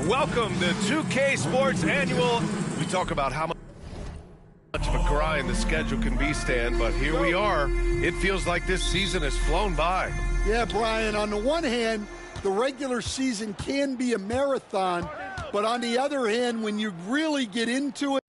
Welcome to 2K Sports Annual. We talk about how much of a grind the schedule can be, Stan, but here we are. It feels like this season has flown by. Yeah, Brian, on the one hand, the regular season can be a marathon, but on the other hand, when you really get into it,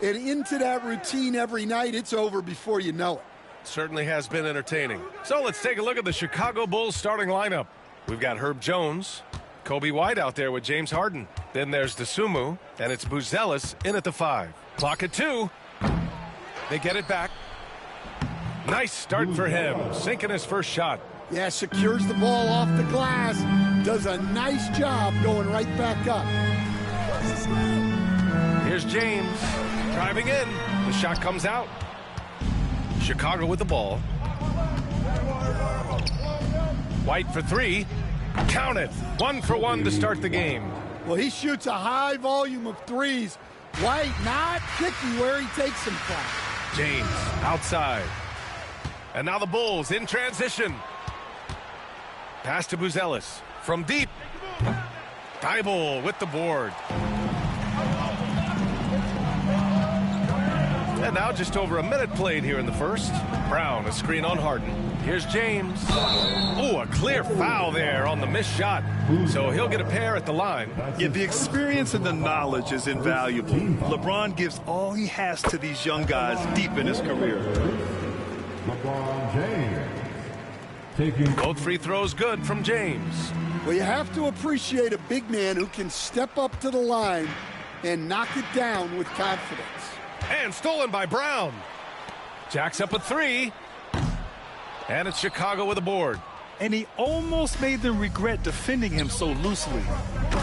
and into that routine every night, it's over before you know it. Certainly has been entertaining. So let's take a look at the Chicago Bulls starting lineup. We've got Herb Jones, Kobe White out there with James Harden. Then there's DeSumo, and it's Buzelis in at the 5. Clock at 2. They get it back. Nice start for him, sinking his first shot. Yeah, secures the ball off the glass, does a nice job going right back up. Here's James, driving in. The shot comes out. Chicago with the ball. White for 3. Count it. 1 for 1 to start the game. Well, he shoots a high volume of threes. White not picky where he takes them from. James outside. And now the Bulls in transition. Pass to Buzelis from deep. Thibault with the board. And now just over a minute played here in the first. Brown, a screen on Harden. Here's James. Oh, a clear foul there on the missed shot. So he'll get a pair at the line. Yeah, the experience and the knowledge is invaluable. LeBron gives all he has to these young guys deep in his career. LeBron James. Both free throws good from James. Well, you have to appreciate a big man who can step up to the line and knock it down with confidence. And stolen by Brown. Jacks up a 3. And it's Chicago with a board. And he almost made them regret defending him so loosely.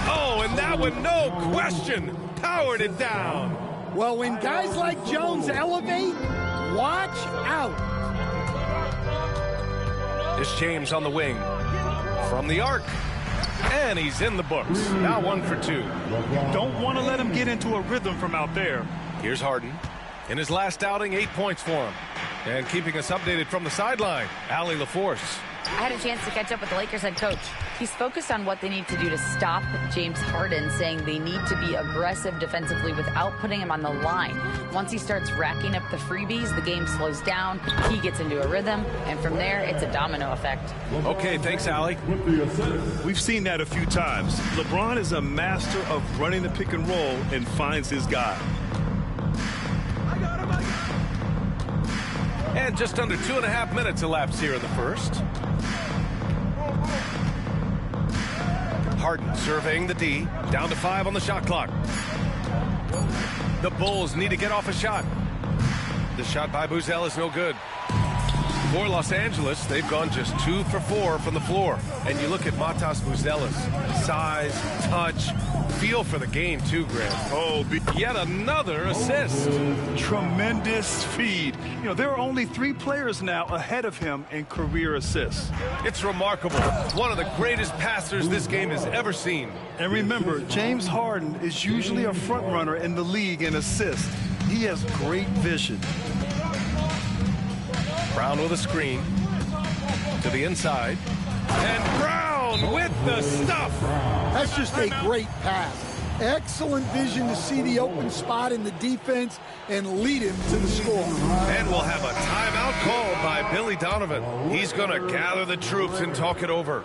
Oh, and that one, no question, powered it down. Well, when guys like Jones elevate, watch out. It's James on the wing. From the arc. And he's in the books. Now 1 for 2. Don't want to let him get into a rhythm from out there. Here's Harden. In his last outing, 8 points for him. And keeping us updated from the sideline, Allie LaForce. I had a chance to catch up with the Lakers head coach. He's focused on what they need to do to stop James Harden, saying they need to be aggressive defensively without putting him on the line. Once he starts racking up the freebies, the game slows down, he gets into a rhythm, and from there, it's a domino effect. Okay, thanks, Allie. We've seen that a few times. LeBron is a master of running the pick and roll and finds his guy. And just under 2.5 minutes elapsed here in the first. Harden surveying the D. Down to 5 on the shot clock. The Bulls need to get off a shot. The shot by Buzel is no good. For Los Angeles, they've gone just 2 for 4 from the floor. And you look at Matas Buzelis. Size, touch, feel for the game too, Grant. Oh, yet another assist. Tremendous feed. You know, there are only 3 players now ahead of him in career assists. It's remarkable. One of the greatest passers this game has ever seen. And remember, James Harden is usually a front runner in the league in assists. He has great vision. Brown with a screen to the inside. And Brown with the stuff. That's just a great pass. Excellent vision to see the open spot in the defense and lead him to the score. And we'll have a timeout called by Billy Donovan. He's going to gather the troops and talk it over.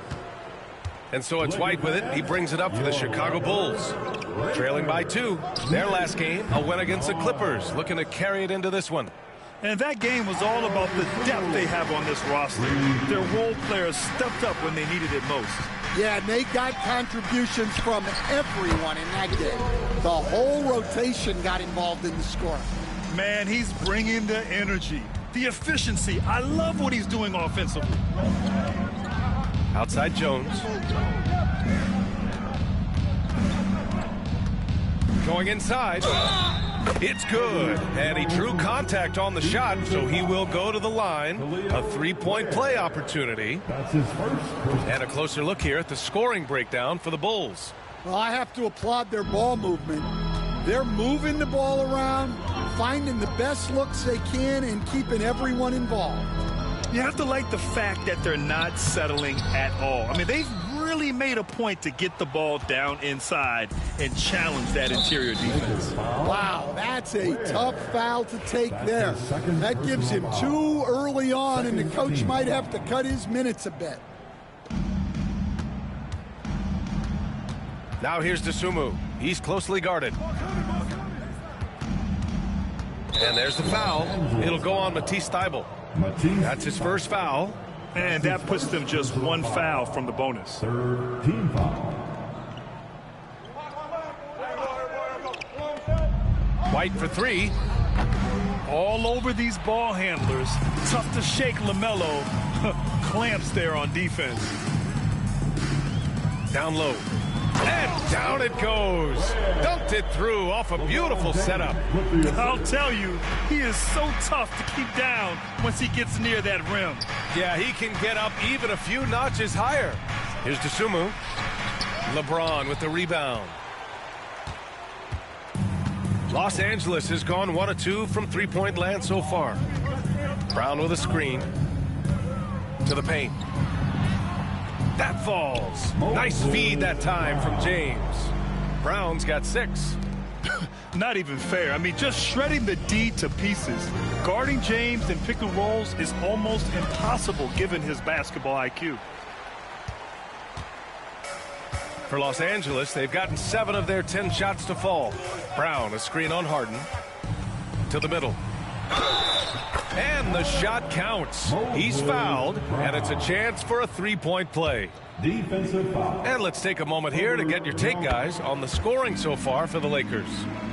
And so it's White with it. He brings it up for the Chicago Bulls. Trailing by 2. Their last game, a win against the Clippers. Looking to carry it into this one. And that game was all about the depth they have on this roster. Their role players stepped up when they needed it most. Yeah, and they got contributions from everyone in that game. The whole rotation got involved in the scoring. Man, he's bringing the energy, the efficiency. I love what he's doing offensively. Outside Jones. Going inside. It's good. And he drew contact on the shot, so he will go to the line. A 3-point play opportunity. That's his first. And a closer look here at the scoring breakdown for the Bulls. Well, I have to applaud their ball movement. They're moving the ball around, finding the best looks they can, and keeping everyone involved. You have to like the fact that they're not settling at all. I mean, they've really made a point to get the ball down inside and challenge that interior defense. Wow, that's a tough foul to take there. That gives him 2 early on, and the coach might have to cut his minutes a bit. Now here's Dosunmu. He's closely guarded. And there's the foul. It'll go on Matisse Thybulle. That's his first foul. And that puts them just 1 foul from the bonus. 3rd team foul. White for 3. All over these ball handlers. Tough to shake LaMelo. Clamps there on defense. Down low. And down it goes. Dunked it through off a beautiful setup. I'll tell you, he is so tough to keep down once he gets near that rim. Yeah, he can get up even a few notches higher. Here's Dosunmu. LeBron with the rebound. Los Angeles has gone 1 of 2 from 3-point land so far. Brown with a screen. To the paint. That falls. Nice feed that time from James. Brown's got 6. Not even fair. I mean, just shredding the D to pieces. Guarding James in pick and rolls is almost impossible given his basketball IQ. For Los Angeles, they've gotten 7 of their 10 shots to fall. Brown, a screen on Harden. To the middle. And the shot counts. He's fouled, and it's a chance for a 3-point play. Defensive foul. And let's take a moment here to get your take, guys, on the scoring so far for the Lakers.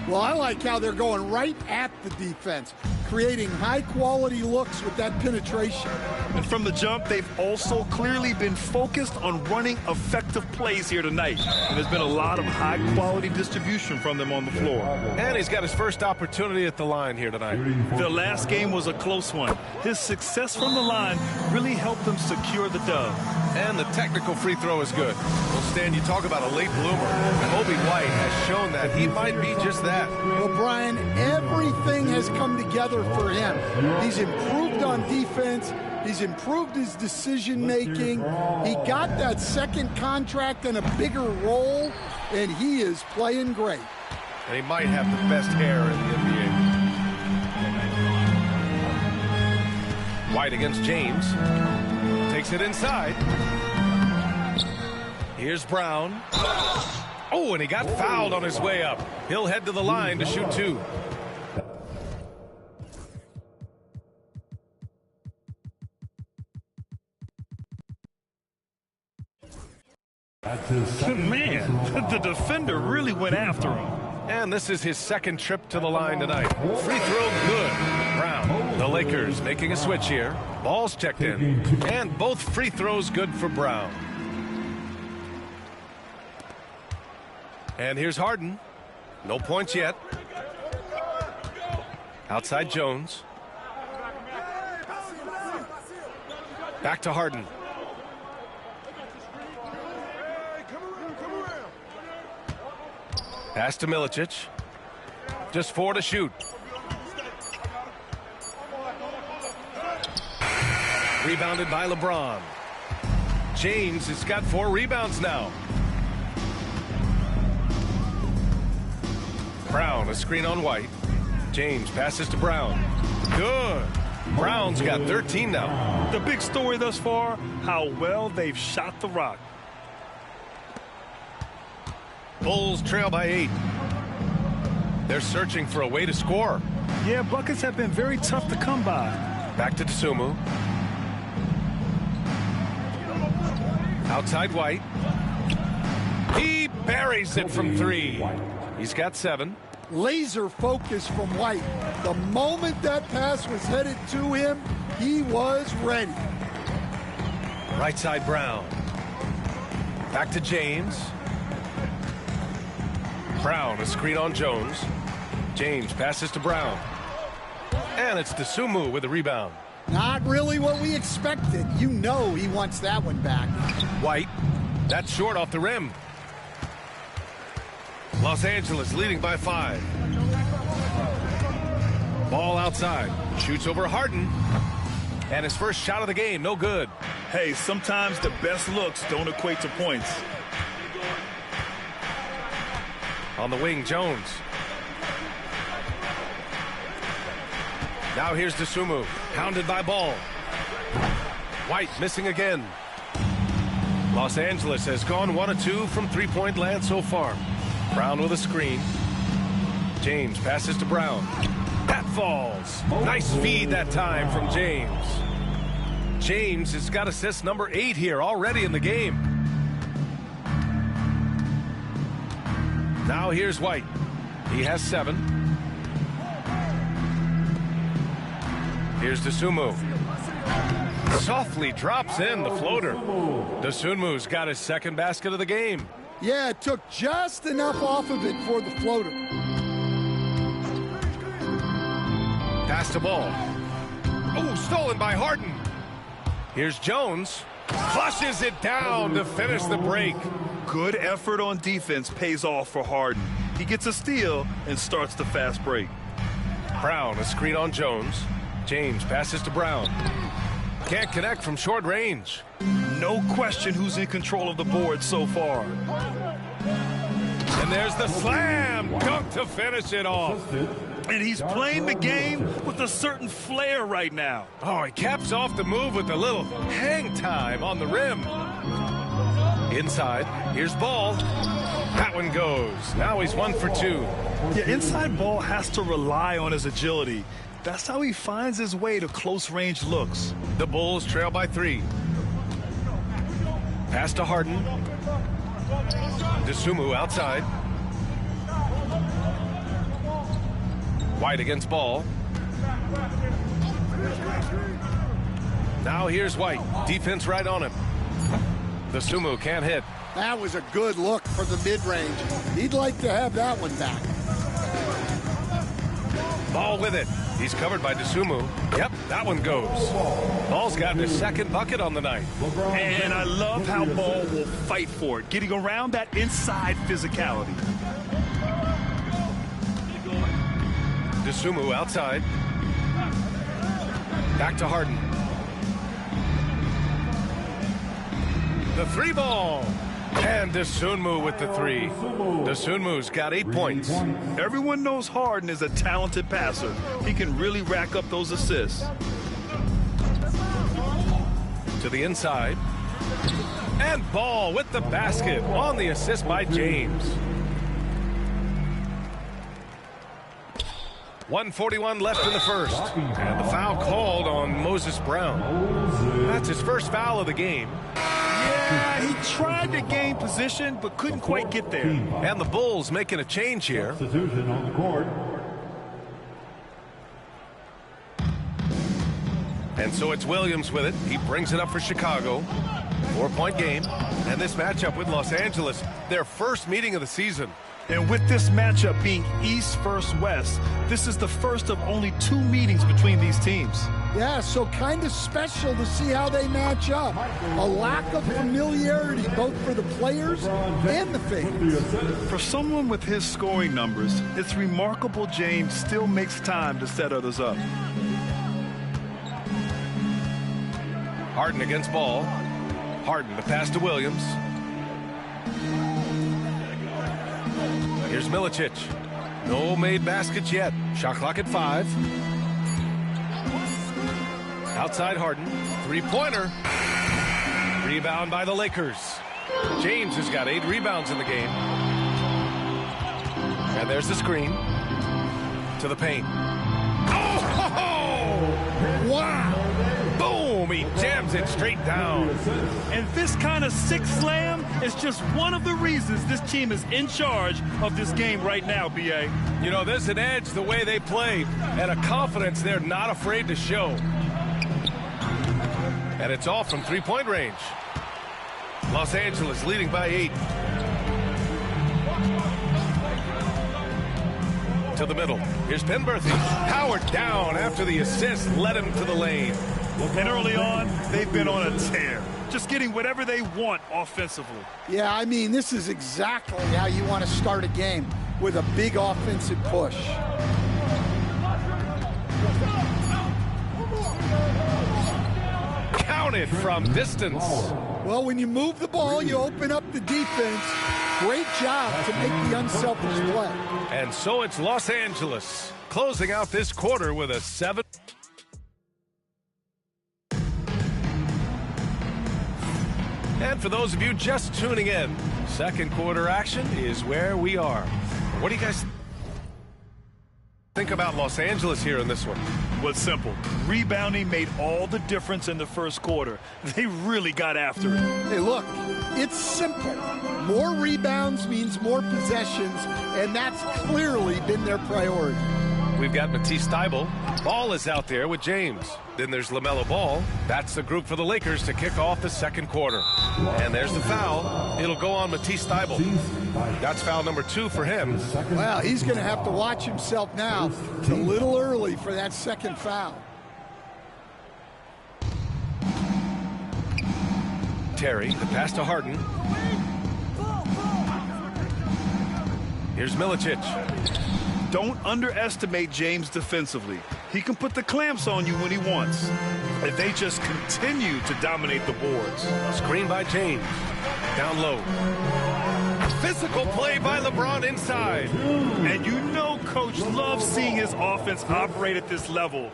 Well, I like how they're going right at the defense, creating high-quality looks with that penetration. And from the jump, they've also clearly been focused on running effective plays here tonight. And there's been a lot of high-quality distribution from them on the floor. And he's got his first opportunity at the line here tonight. The last game was a close one. His success from the line really helped them secure the dub. And the technical free throw is good. Well, Stan, you talk about a late bloomer. Kobe White has shown that he might be just that. Well, Brian, everything has come together for him. He's improved on defense. He's improved his decision-making. He got that second contract and a bigger role, and he is playing great. And he might have the best hair in the NBA. White against James. Takes it inside. Here's Brown. Oh, and he got fouled on his way up. He'll head to the line to shoot two. Man, the defender really went after him. And this is his second trip to the line tonight. Free throw good. Brown. The Lakers making a switch here. Ball's checked in. And both free throws good for Brown. And here's Harden. No points yet. Outside Jones. Back to Harden. Pass to Milicic. Just 4 to shoot. Rebounded by LeBron. James has got 4 rebounds now. Brown, a screen on White. James passes to Brown. Good. Brown's got 13 now. The big story thus far, how well they've shot the rock. Bulls trail by 8. They're searching for a way to score. Yeah, buckets have been very tough to come by. Back to Dosunmu. Outside White. He buries it from 3. He's got 7. Laser focus from White. The moment that pass was headed to him, he was ready. Right side Brown. Back to James. Brown, a screen on Jones. James passes to Brown. And it's Dosunmu with the rebound. Not really what we expected. You know he wants that one back. White. That's short off the rim. Los Angeles leading by 5. Ball outside. Shoots over Harden. And his first shot of the game, no good. Hey, sometimes the best looks don't equate to points. On the wing, Jones. Now here's Dosunmu, hounded by Ball. White missing again. Los Angeles has gone 1 of 2 from three-point land so far. Brown with a screen. James passes to Brown. That falls. Nice feed that time from James. James has got assist number 8 here already in the game. Now here's White. He has 7. Here's Dosunmu. Softly drops in the floater. Dosunmu's got his second basket of the game. Yeah, it took just enough off of it for the floater. Pass to Ball. Oh, stolen by Harden. Here's Jones. Flushes it down to finish the break. Good effort on defense pays off for Harden. He gets a steal and starts the fast break. Brown, a screen on Jones. James passes to Brown. Can't connect from short range. No question who's in control of the board so far. And there's the slam dunk to finish it off. And he's playing the game with a certain flair right now. Oh, he caps off the move with a little hang time on the rim. Inside, here's Ball. That one goes. Now he's 1 for 2. Yeah, inside Ball has to rely on his agility. That's how he finds his way to close-range looks. The Bulls trail by 3. Pass to Harden. Dosunmu outside. White against Ball. Now here's White. Defense right on him. Dosunmu can't hit. That was a good look for the mid-range. He'd like to have that one back. Ball with it. He's covered by Dosunmu. Yep, that one goes. Ball's gotten his second bucket on the night. And I love how Ball will fight for it, getting around that inside physicality. Dosunmu outside. Back to Harden. The three ball. And Dosunmu with the three. Dosunmu's got 8 points. Everyone knows Harden is a talented passer. He can really rack up those assists. To the inside. And Ball with the basket on the assist by James. 1:41 left in the first. And the foul called on Moses Brown. That's his first foul of the game. Yeah, he tried to gain position, but couldn't quite get there. And the Bulls making a change here. Substitution on the court. And so it's Williams with it. He brings it up for Chicago. 4-point game. And this matchup with Los Angeles, their first meeting of the season. And with this matchup being East versus West, this is the first of only 2 meetings between these teams. Yeah, so kind of special to see how they match up. A lack of familiarity both for the players and the fans. For someone with his scoring numbers, it's remarkable James still makes time to set others up. Harden against Ball. Harden, the pass to Williams. Here's Milicic. No made baskets yet. Shot clock at 5. Outside Harden. Three-pointer. Rebound by the Lakers. James has got 8 rebounds in the game. And there's the screen. To the paint. Oh! Wow! Boom! He jams it straight down. And this kind of sick slam is just one of the reasons this team is in charge of this game right now, B.A. You know, there's an edge the way they play and a confidence they're not afraid to show. And it's all from three-point range. Los Angeles leading by 8. To the middle. Here's Penberthy. Powered down after the assist led him to the lane. And early on, they've been on a tear. Just getting whatever they want offensively. Yeah, I mean, this is exactly how you want to start a game, with a big offensive push. Counted from distance. Well, when you move the ball, you open up the defense. Great job to make the unselfish play. And so it's Los Angeles closing out this quarter with a 7. And for those of you just tuning in, second quarter action is where we are. What do you guys think about Los Angeles here in this one? Well, it's simple. Rebounding made all the difference in the first quarter. They really got after it. Hey, look, it's simple. More rebounds means more possessions, and that's clearly been their priority. We've got Matisse Thybulle. Ball is out there with James. Then there's LaMelo Ball. That's the group for the Lakers to kick off the second quarter. And there's the foul. It'll go on Matisse Thybulle. That's foul number 2 for him. Well, he's going to have to watch himself now. It's a little early for that second foul. Terry, the pass to Harden. Here's Milicic. Don't underestimate James defensively. He can put the clamps on you when he wants. And they just continue to dominate the boards. Screen by James. Down low. Physical play by LeBron inside. And you know Coach loves seeing his offense operate at this level.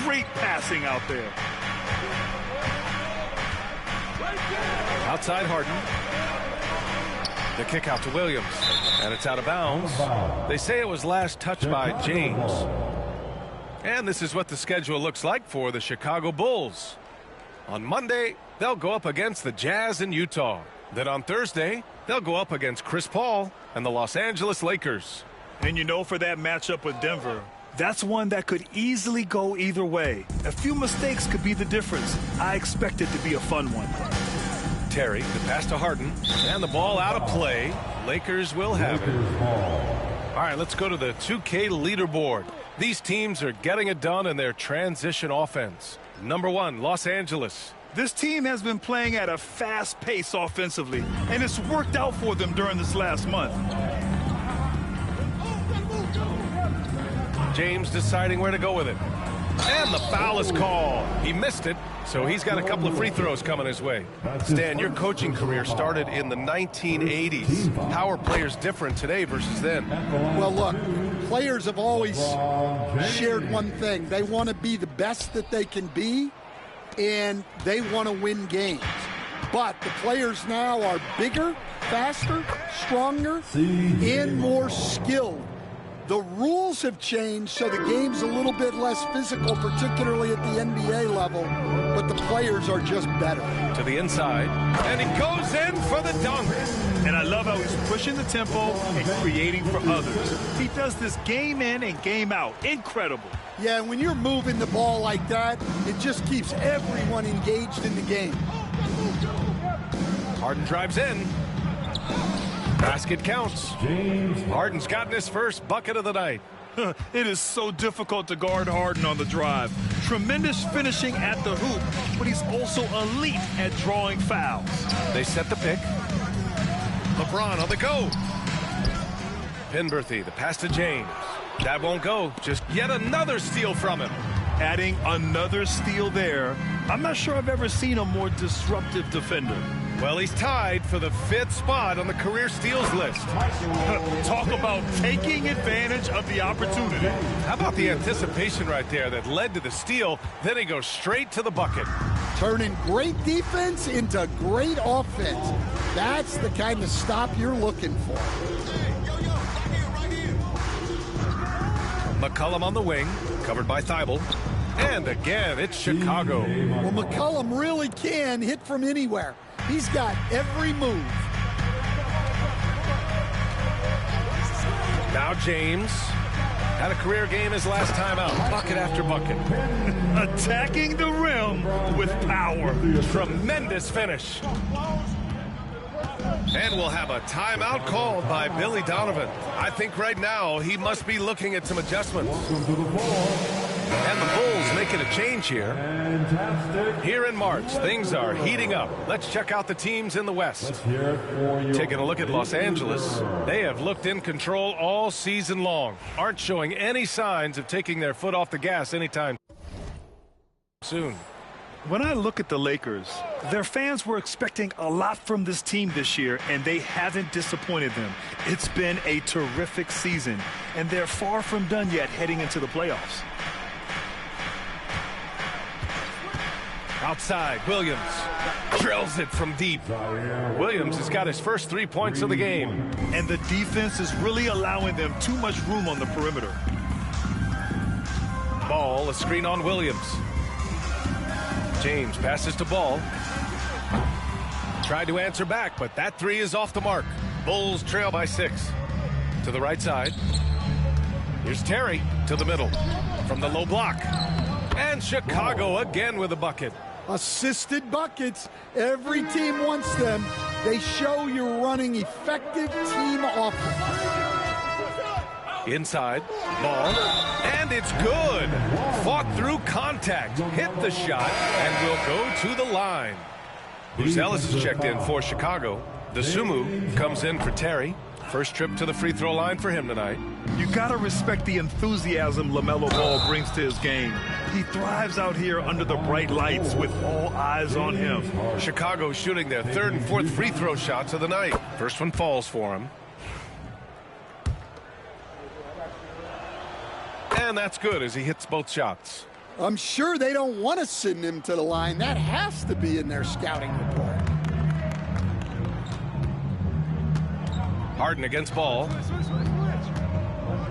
Great passing out there. Outside Harden. The kick out to Williams. And it's out of bounds. They say it was last touched by James. And this is what the schedule looks like for the Chicago Bulls. On Monday, they'll go up against the Jazz in Utah. Then on Thursday, they'll go up against Chris Paul and the Los Angeles Lakers. And you know, for that matchup with Denver, that's one that could easily go either way. A few mistakes could be the difference. I expect it to be a fun one. Terry, the pass to Harden, and the ball out of play. Lakers will have it. All right, let's go to the 2K leaderboard. These teams are getting it done in their transition offense. Number 1, Los Angeles. This team has been playing at a fast pace offensively, and it's worked out for them during this last month. James deciding where to go with it. And the foul is called. He missed it, so he's got a couple of free throws coming his way. Stan, your coaching career started in the 1980s. How are players different today versus then? Well, look, players have always shared one thing. They want to be the best that they can be, and they want to win games. But the players now are bigger, faster, stronger, and more skilled. The rules have changed, so the game's a little bit less physical, particularly at the NBA level, but the players are just better. To the inside, and he goes in for the dunk. And I love how he's pushing the tempo and creating for others. He does this game in and game out. Incredible. Yeah, and when you're moving the ball like that, it just keeps everyone engaged in the game. Harden drives in. Basket counts. Harden's gotten his first bucket of the night. It is so difficult to guard Harden on the drive. Tremendous finishing at the hoop, but he's also elite at drawing fouls. They set the pick. LeBron on the go. Penberthy, the pass to James. That won't go. Just yet another steal from him. Adding another steal there. I'm not sure I've ever seen a more disruptive defender. Well, he's tied for the 5th spot on the career steals list. Talk about taking advantage of the opportunity. How about the anticipation right there that led to the steal? Then he goes straight to the bucket. Turning great defense into great offense. That's the kind of stop you're looking for. McCollum on the wing, covered by Thibault. And again, it's Chicago. Well, McCollum really can hit from anywhere. He's got every move. Now James had a career game his last time out. Bucket after bucket. Attacking the rim with power. Tremendous finish. And we'll have a timeout called by Billy Donovan. I think right now he must be looking at some adjustments. And the Bulls making a change here. Here in March, things are heating up. Let's check out the teams in the West. Taking a look at Los Angeles. They have looked in control all season long. Aren't showing any signs of taking their foot off the gas anytime soon. When I look at the Lakers, their fans were expecting a lot from this team this year, and they haven't disappointed them. It's been a terrific season, and they're far from done yet heading into the playoffs. Outside, Williams drills it from deep. Williams has got his first 3 points of the game. And the defense is really allowing them too much room on the perimeter. Ball, a screen on Williams. James passes to Ball. Tried to answer back, but that 3 is off the mark. Bulls trail by 6. To the right side. Here's Terry to the middle. From the low block. And Chicago again with a bucket. Assisted buckets. Every team wants them. They show you're running effective team offense. Inside, Ball, and it's good. Fought through contact, hit the shot, and will go to the line. Buzelis is checked in for Chicago. Dosunmu comes in for Terry. First trip to the free throw line for him tonight. You got to respect the enthusiasm LaMelo Ball brings to his game. He thrives out here under the bright lights with all eyes on him. Chicago shooting their 3rd and 4th free throw shots of the night. First one falls for him. And that's good as he hits both shots. I'm sure they don't want to send him to the line. That has to be in their scouting report. Harden against Ball.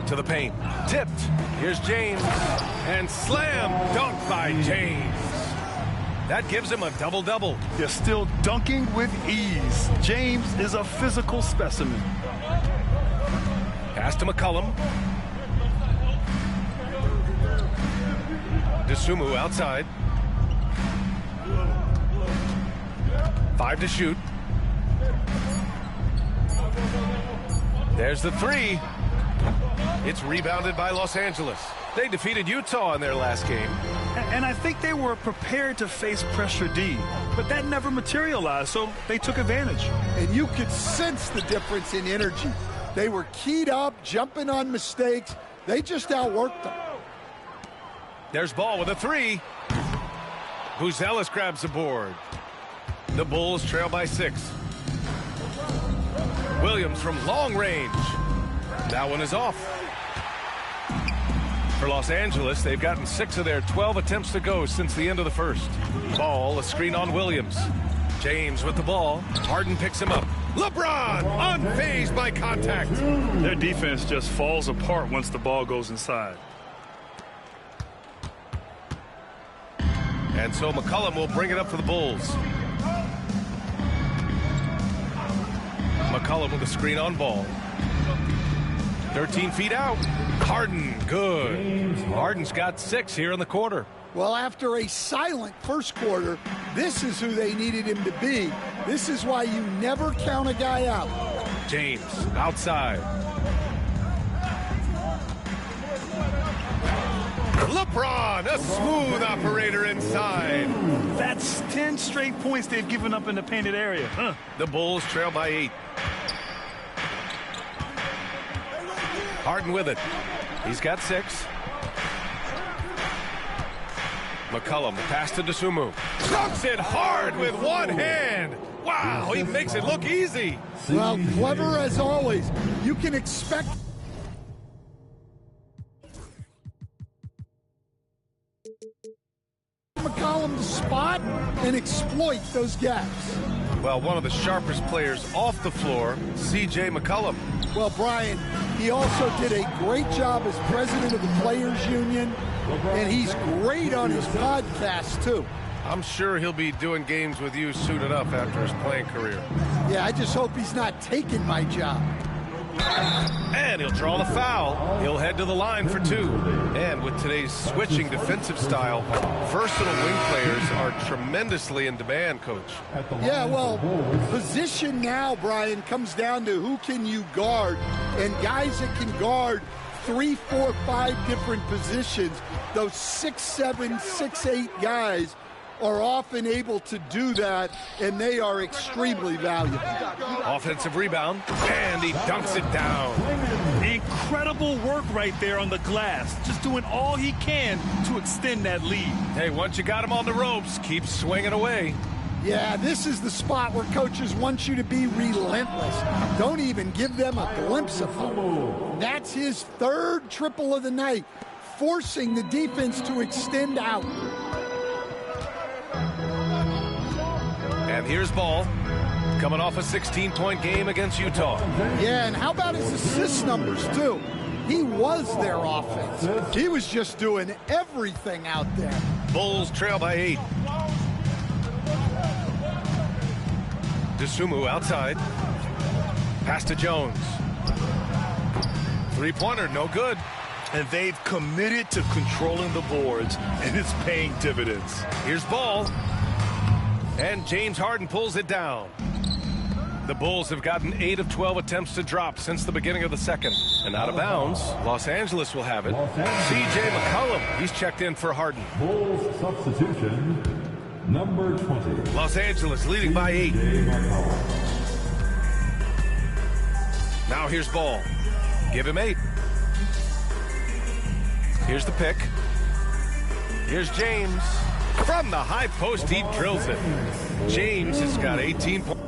To the paint. Tipped. Here's James. And slam dunk by James. That gives him a double-double. They're still dunking with ease. James is a physical specimen. Pass to McCollum. Dosunmu outside. 5 to shoot. There's the 3. It's rebounded by Los Angeles. They defeated Utah in their last game. And I think they were prepared to face pressure D, but that never materialized, so they took advantage. And you could sense the difference in energy. They were keyed up, jumping on mistakes. They just outworked them. There's Ball with a three. Buzelis grabs the board. The Bulls trail by 6. Williams from long range. That one is off. For Los Angeles, they've gotten 6 of their 12 attempts to go since the end of the first. Ball, a screen on Williams. James with the ball. Harden picks him up. LeBron, unfazed by contact. Their defense just falls apart once the ball goes inside. And so McCollum will bring it up for the Bulls. McCollum with a screen on Ball. 13 feet out. Harden, good. Harden's got 6 here in the quarter. Well, after a silent first quarter, this is who they needed him to be. This is why you never count a guy out. James, outside. LeBron, a smooth operator inside. That's 10 straight points they've given up in the painted area. The Bulls trail by 8. Harden with it. He's got 6. McCollum, pass to Dosunmu. Dunks it hard with one hand. Wow, he makes it look easy. Well, clever as always. You can expect McCollum to spot and exploit those gaps. Well, one of the sharpest players off the floor, C.J. McCollum. Well, Brian, he also did a great job as president of the Players Union, and he's great on his podcast, too. I'm sure he'll be doing games with you suited up after his playing career. Yeah, I just hope he's not taking my job. And he'll draw the foul. He'll head to the line for 2. And with today's switching defensive style, versatile wing players are tremendously in demand, Coach. Yeah, well, position now, Brian, comes down to who can you guard. And guys that can guard 3, 4, 5 different positions, those 6'7", 6'8" guys are often able to do that, and they are extremely valuable. Offensive rebound, and he dunks it down. Incredible work right there on the glass. Just doing all he can to extend that lead. Hey, once you got him on the ropes, keep swinging away. Yeah, this is the spot where coaches want you to be relentless. Don't even give them a glimpse of hope. That's his 3rd triple of the night, forcing the defense to extend out. And here's Ball, coming off a 16-point game against Utah. Yeah, and how about his assist numbers, too? He was their offense. He was just doing everything out there. Bulls trail by 8. Dosunmu outside. Pass to Jones. Three-pointer, no good. And they've committed to controlling the boards, and it's paying dividends. Here's Ball. And James Harden pulls it down. The Bulls have gotten 8 of 12 attempts to drop since the beginning of the second. And out of bounds, Los Angeles will have it. C.J. McCollum, he's checked in for Harden. Bulls substitution, number 20. Los Angeles leading by 8. Now here's Ball. Give him 8. Here's the pick. Here's James. From the high post, he drills it. James has got 18 points.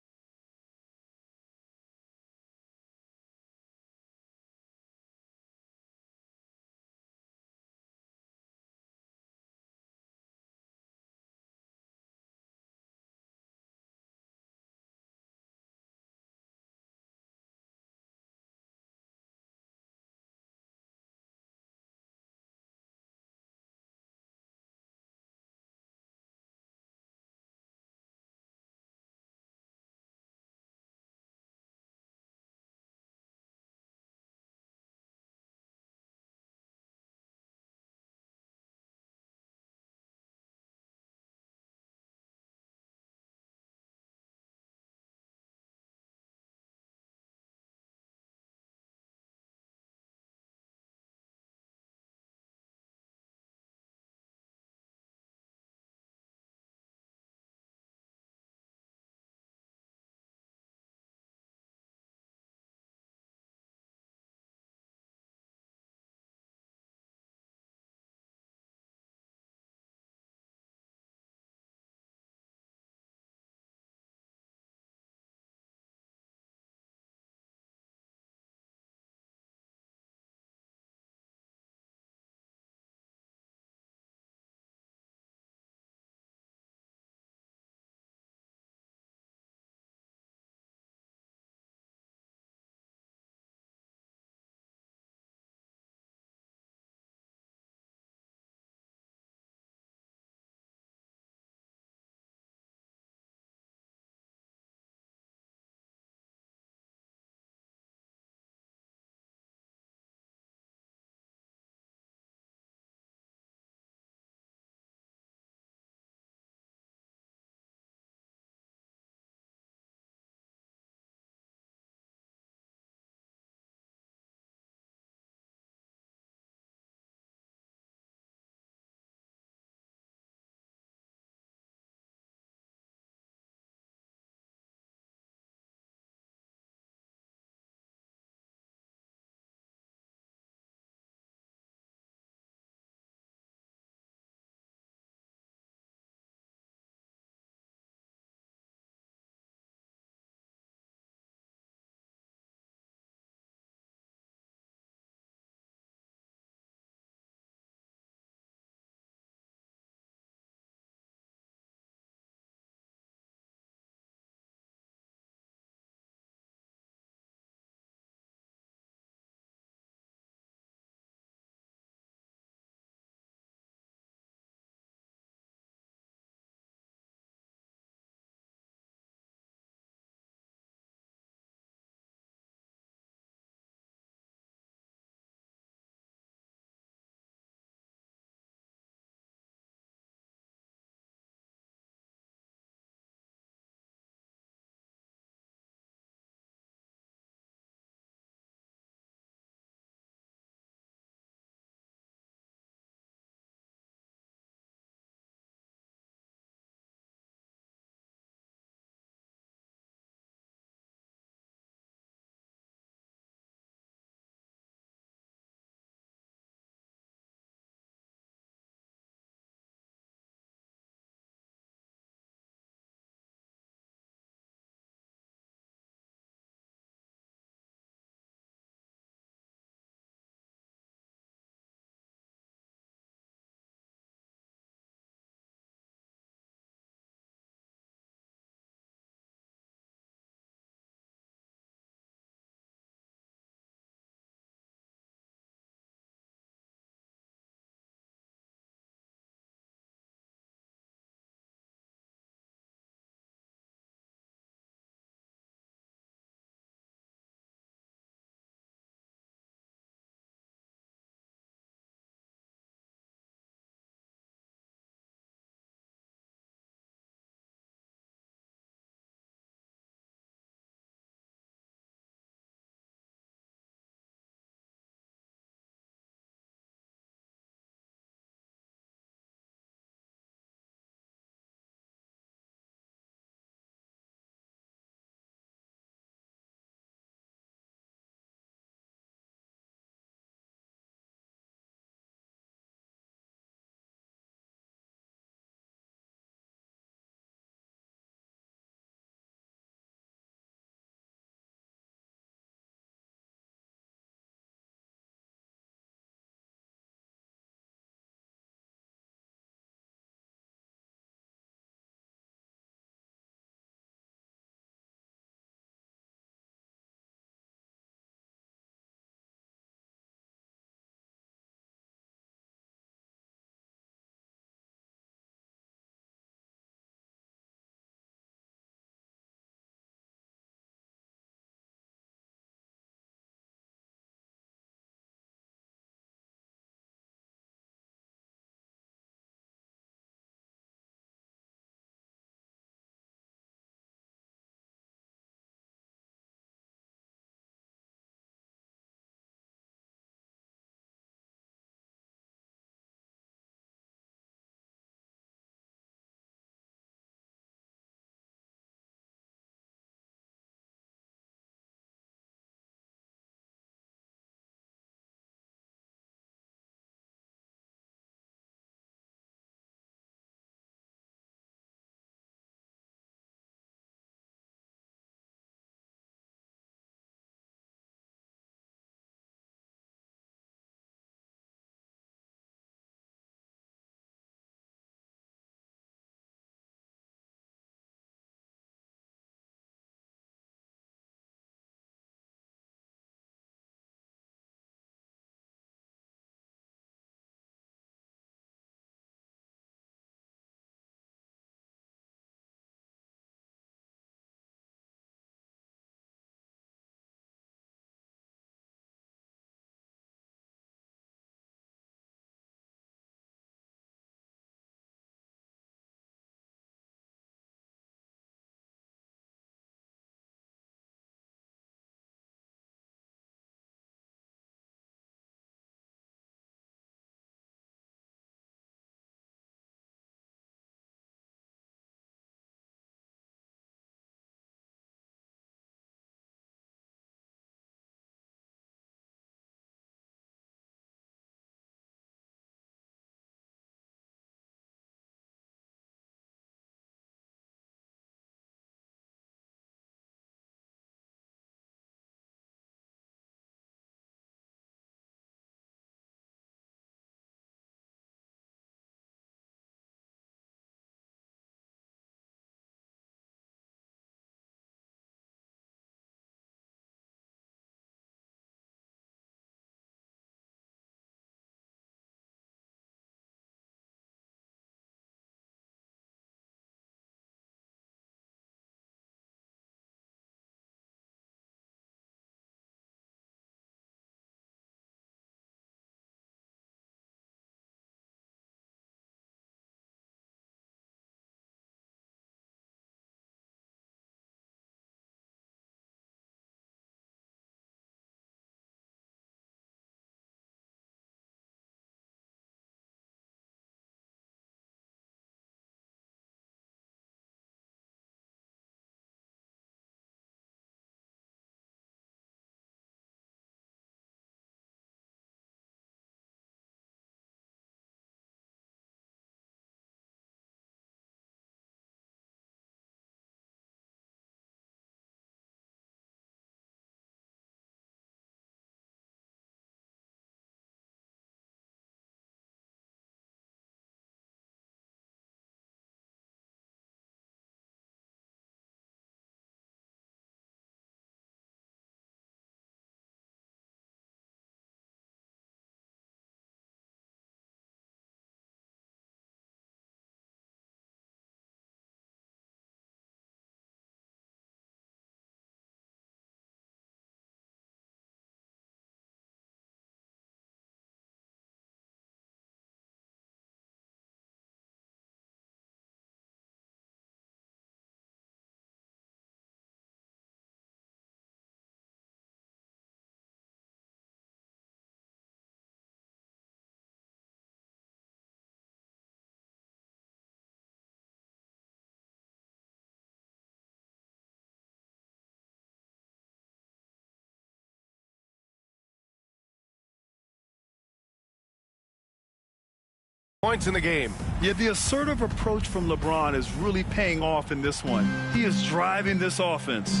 points in the game. Yeah, the assertive approach from LeBron is really paying off in this one. He is driving this offense.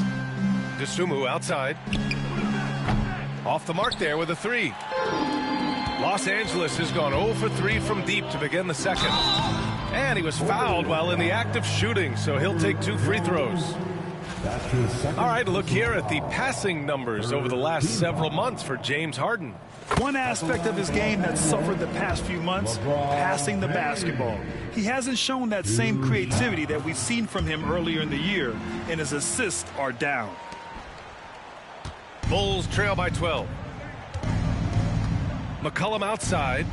DeSumo outside. Off the mark there with a three. Los Angeles has gone 0 for 3 from deep to begin the second. And he was fouled while in the act of shooting, so he'll take 2 free throws. All right, look here at the passing numbers over the last several months for James Harden. One aspect of his game that suffered the past few months, passing the basketball. He hasn't shown that same creativity that we've seen from him earlier in the year, and his assists are down. Bulls trail by 12. McCollum outside.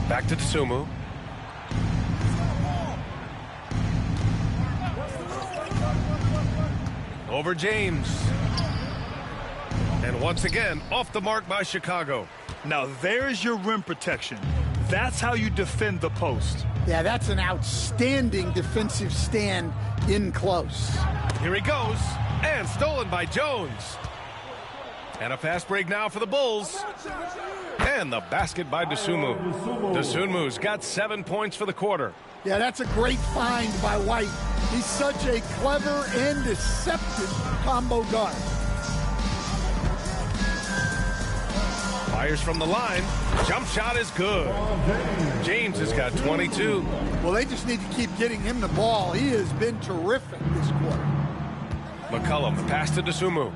Back to DeSumo. Over James. And once again, off the mark by Chicago. Now there's your rim protection. That's how you defend the post. Yeah, that's an outstanding defensive stand in close. Here he goes, and stolen by Jones. And a fast break now for the Bulls. And the basket by DeSumo. DeSumu's got 7 points for the quarter. Yeah, that's a great find by White. He's such a clever and deceptive combo guard. Fires from the line. Jump shot is good. James has got 22. Well, they just need to keep getting him the ball. He has been terrific this quarter. McCollum, pass to DeSumo.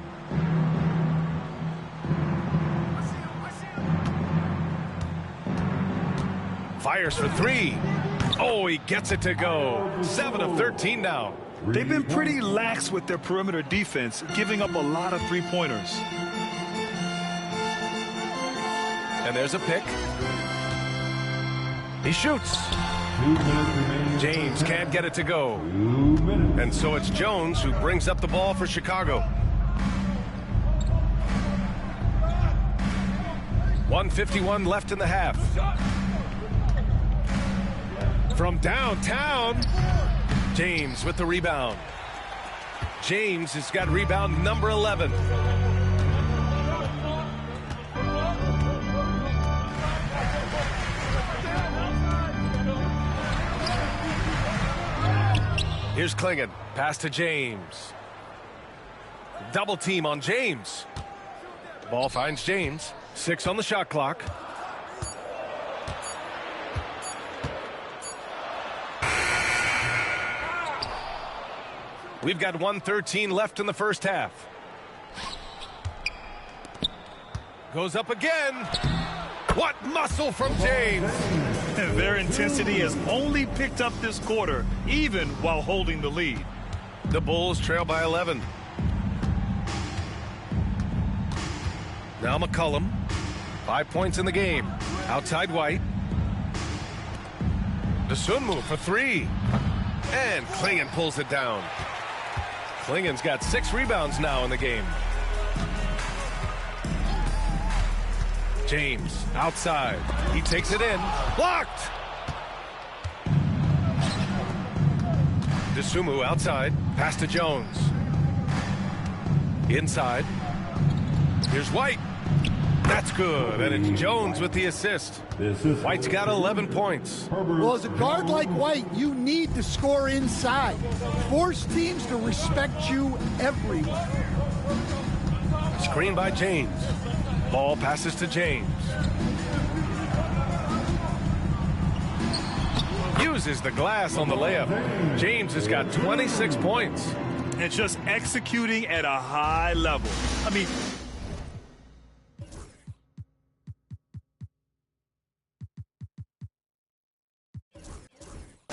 Fires for 3. Oh, he gets it to go. 7 of 13 now. They've been pretty lax with their perimeter defense, giving up a lot of three-pointers. And there's a pick. He shoots. James can't get it to go. And so it's Jones who brings up the ball for Chicago. 1:51 left in the half. From downtown, James with the rebound. James has got rebound number 11. Here's Klingon. Pass to James. Double team on James. Ball finds James. 6 on the shot clock. We've got 1:13 left in the first half. Goes up again. What muscle from James. Their intensity has only picked up this quarter, even while holding the lead. The Bulls trail by 11. Now McCollum. 5 points in the game. Outside White. DeSumo for 3. And Klingon pulls it down. Klingon's got 6 rebounds now in the game. James outside. He takes it in. Blocked! DeSumo outside. Pass to Jones. Inside. Here's White. That's good. And it's Jones with the assist. White's got 11 points. Well, as a guard like White, you need to score inside. Force teams to respect you everywhere. Screen by James. Ball passes to James. Uses the glass on the layup. James has got 26 points. And just executing at a high level. I mean,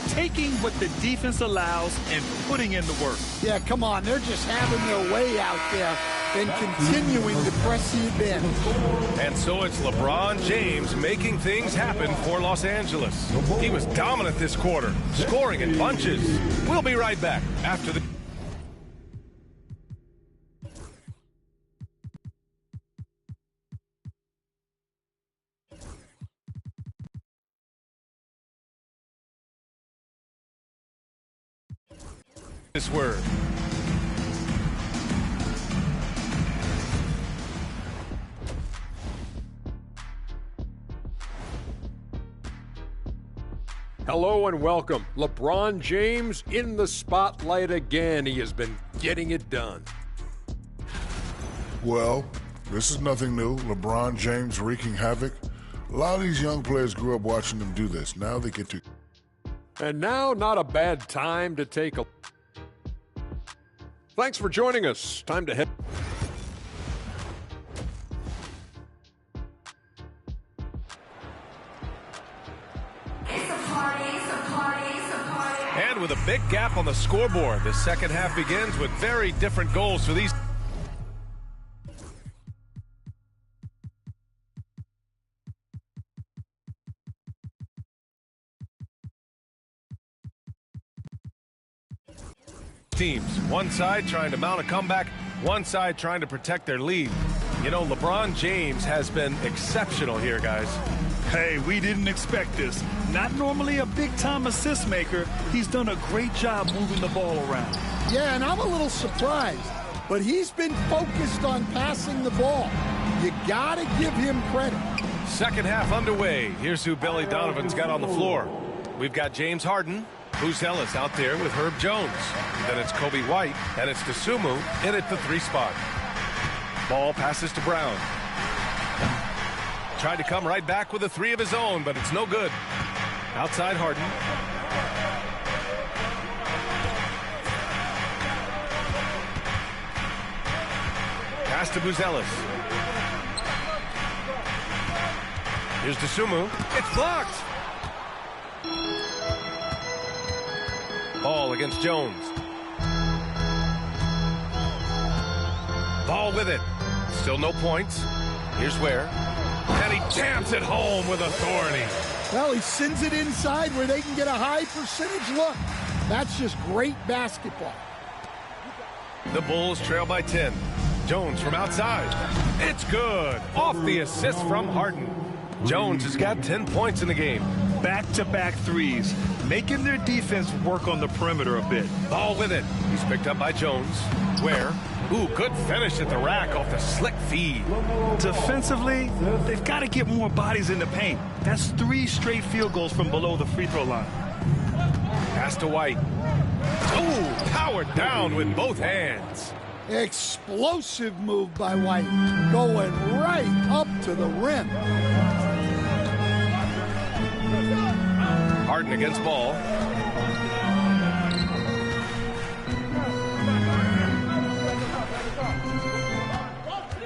taking what the defense allows and putting in the work. Yeah, come on. They're just having their way out there and continuing to press the advantage. And so it's LeBron James making things happen for Los Angeles. He was dominant this quarter, scoring in bunches. We'll be right back after the... this word. Hello and welcome. LeBron James in the spotlight again. He has been getting it done. Well, this is nothing new. LeBron James wreaking havoc. A lot of these young players grew up watching them do this. Now they get to... And now, not a bad time to take a... Thanks for joining us. Time to head... And with a big gap on the scoreboard, the second half begins with very different goals for these. Teams, one side trying to mount a comeback, one side trying to protect their lead. You know, LeBron James has been exceptional here, guys. Hey, we didn't expect this. Not normally a big-time assist maker. He's done a great job moving the ball around. Yeah, and I'm a little surprised, but he's been focused on passing the ball. You got to give him credit. Second half underway. Here's who Billy Donovan's got on the floor. We've got James Harden, Buzelis out there with Herb Jones. Then it's Kobe White, and it's Dosunmu in at the 3 spot. Ball passes to Brown. Tried to come right back with a 3 of his own, but it's no good. Outside Harden. Pass to Buzelis. Here's Dosunmu. It's blocked. Ball against Jones. Ball with it. Still no points. Here's Ware. And he jams it home with authority. Well, he sends it inside where they can get a high percentage look. That's just great basketball. The Bulls trail by 10. Jones from outside. It's good. Off the assist from Harden. Jones has got 10 points in the game. Back-to-back threes, making their defense work on the perimeter a bit. Ball with it. He's picked up by Jones. Ware. Ooh, good finish at the rack off the slick feed. Defensively, they've got to get more bodies in the paint. That's 3 straight field goals from below the free throw line. Pass to White. Ooh, powered down with both hands. Explosive move by White, going right up to the rim. Harden against Ball.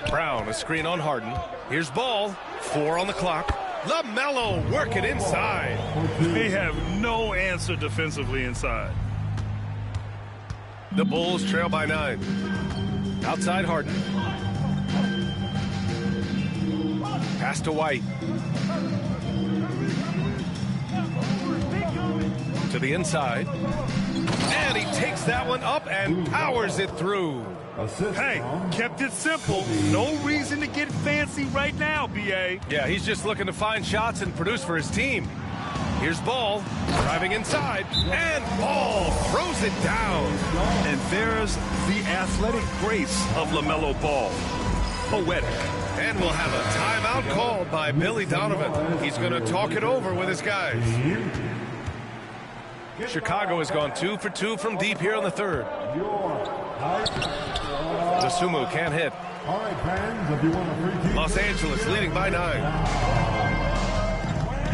Brown, a screen on Harden. Here's Ball. 4 on the clock. LaMelo working inside. They have no answer defensively inside. The Bulls trail by 9. Outside Harden. Pass to White. To the inside. And he takes that one up and powers it through. Hey, kept it simple. No reason to get fancy right now, B.A. Yeah, he's just looking to find shots and produce for his team. Here's Ball, driving inside, and Ball throws it down. And there's the athletic grace of LaMelo Ball. Poetic. And we'll have a timeout called by Billy Donovan. He's going to talk it over with his guys. Chicago has gone 2 for 2 from deep here in the third. Dosunmu can't hit. All right, fans, if you want a free team. Los Angeles leading by 9.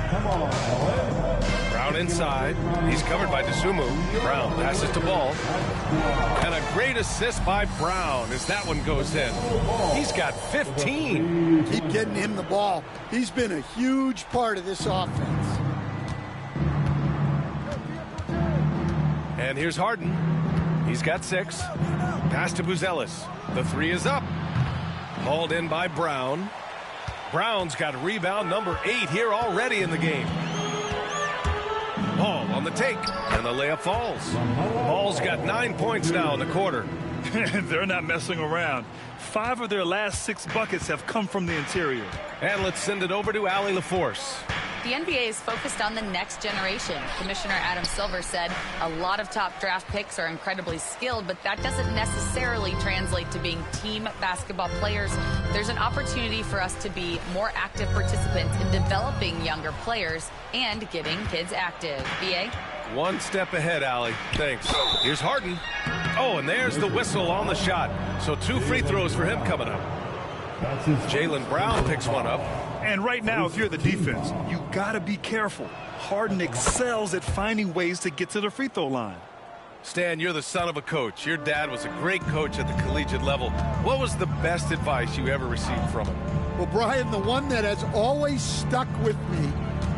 Come on, LA. Brown inside. He's covered by Dosunmu. Brown passes to Ball. And a great assist by Brown as that one goes in. He's got 15. Keep getting him the ball. He's been a huge part of this offense. And here's Harden. He's got 6. Pass to Buzelis. The 3 is up. Hauled in by Brown. Brown's got rebound number 8 here already in the game. Ball on the take, and the layup falls. Ball's got 9 points now in the quarter. They're not messing around. 5 of their last 6 buckets have come from the interior. And let's send it over to Allie LaForce. The NBA is focused on the next generation. Commissioner Adam Silver said a lot of top draft picks are incredibly skilled, but that doesn't necessarily translate to being team basketball players. There's an opportunity for us to be more active participants in developing younger players and getting kids active. BA? One step ahead, Allie. Thanks. Here's Harden. Oh, and there's the whistle on the shot. So 2 free throws for him coming up. Jaylen Brown picks one up. And right now, if you're the defense, you got to be careful. Harden excels at finding ways to get to the free throw line. Stan, you're the son of a coach. Your dad was a great coach at the collegiate level. What was the best advice you ever received from him? Well, Brian, the one that has always stuck with me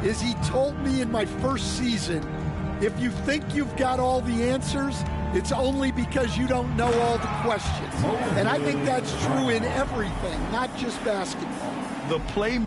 is he told me in my first season, if you think you've got all the answers, it's only because you don't know all the questions. And I think that's true in everything, not just basketball. The play.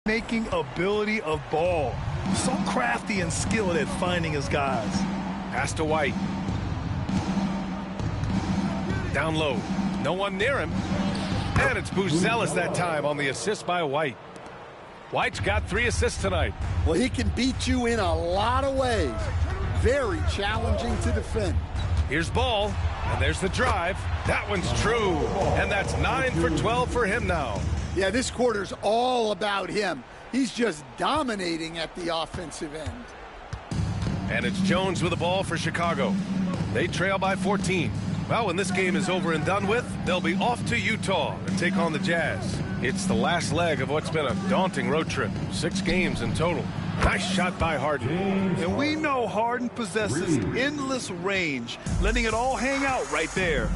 Making ability of ball. So crafty and skilled at finding his guys. Pass to White. Down low. No one near him. And it's Buzelis that time on the assist by White. White's got 3 assists tonight. Well, he can beat you in a lot of ways. Very challenging to defend. Here's Ball, and there's the drive. That one's true. And that's 9 for 12 for him now. Yeah, this quarter's all about him. He's just dominating at the offensive end. And it's Jones with the ball for Chicago. They trail by 14. Well, when this game is over and done with, they'll be off to Utah and take on the Jazz. It's the last leg of what's been a daunting road trip. 6 games in total. Nice shot by Harden. And we know Harden possesses endless range, letting it all hang out right there.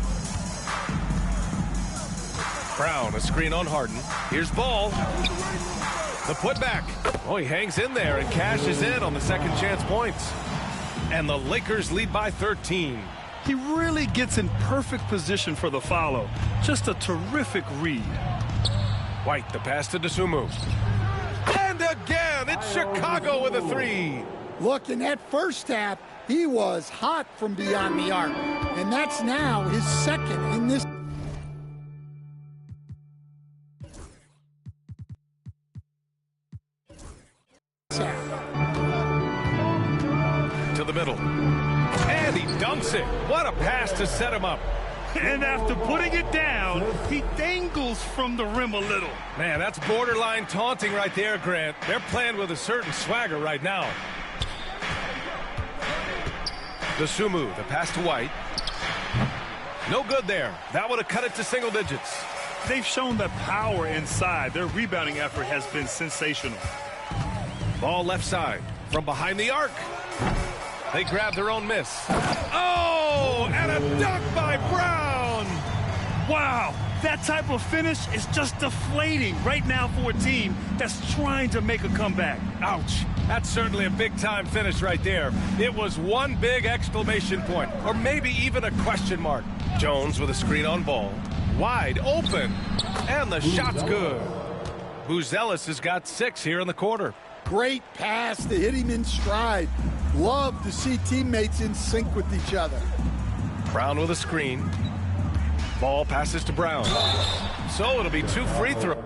Brown, a screen on Harden. Here's Ball. The putback. Oh, he hangs in there and cashes in on the second chance points. And the Lakers lead by 13. He really gets in perfect position for the follow. Just a terrific read. White, the pass to Dosunmu. And again, it's Chicago with a 3. Look, in that first half, he was hot from beyond the arc. And that's now his second in this. To the middle. And he dunks it. What a pass to set him up. And after putting it down, he dangles from the rim a little. Man, that's borderline taunting right there, Grant. They're playing with a certain swagger right now. Dosunmu, the pass to White. No good there. That would have cut it to single digits. They've shown the power inside. Their rebounding effort has been sensational. Ball left side from behind the arc. They grab their own miss. Oh, and a dunk by Brown. Wow, that type of finish is just deflating right now for a team that's trying to make a comeback. Ouch. That's certainly a big-time finish right there. It was one big exclamation point, or maybe even a question mark. Jones with a screen on Ball. Wide open. And the shot's good. Buzelis has got 6 here in the quarter. Great pass to hit him in stride. Love to see teammates in sync with each other. Brown with a screen. Ball passes to Brown. So it'll be 2 free throws.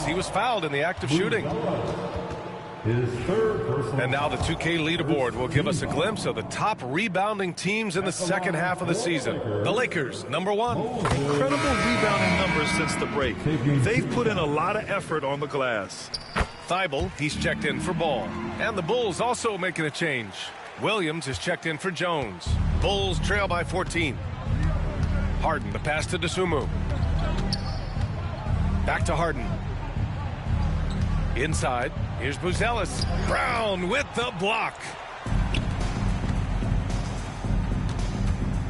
He was fouled in the act of shooting. His third personal. And now the 2K leaderboard will give us a glimpse of the top rebounding teams in the second half of the season. The Lakers, number 1. Incredible rebounding numbers since the break. They've put in a lot of effort on the glass. Thibault, he's checked in for Ball. And the Bulls also making a change. Williams is checked in for Jones. Bulls trail by 14. Harden, the pass to Dosunmu. Back to Harden. Inside, here's Buzelis. Brown with the block.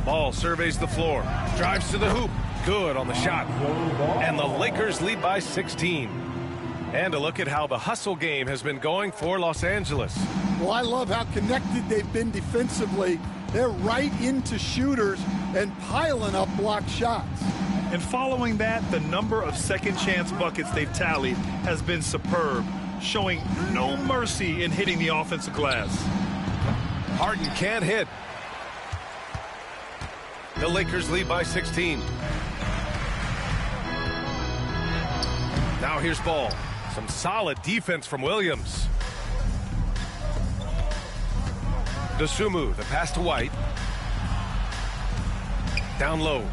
Ball surveys the floor. Drives to the hoop. Good on the shot. And the Lakers lead by 16. And a look at how the hustle game has been going for Los Angeles. Well, I love how connected they've been defensively. They're right into shooters and piling up block shots. And following that, the number of second chance buckets they've tallied has been superb, showing no mercy in hitting the offensive glass. Harden can't hit. The Lakers lead by 16. Now here's Ball. Some solid defense from Williams. Dosunmu, the pass to White. Down low.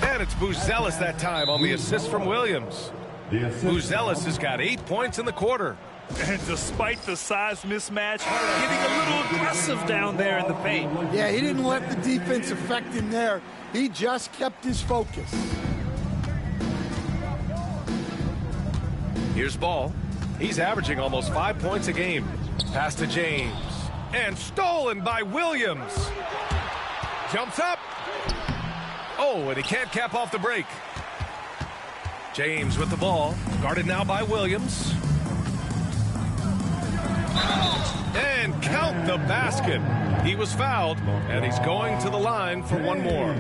And it's Buzelis that time on the assist from Williams. Buzelis has got 8 points in the quarter. And despite the size mismatch, getting a little aggressive down there in the paint. Yeah, he didn't let the defense affect him there. He just kept his focus. Here's Ball. He's averaging almost 5 points a game. Pass to James. And stolen by Williams. Jumps up. Oh, and he can't cap off the break. James with the ball. Guarded now by Williams. And count the basket. He was fouled, and he's going to the line for one more.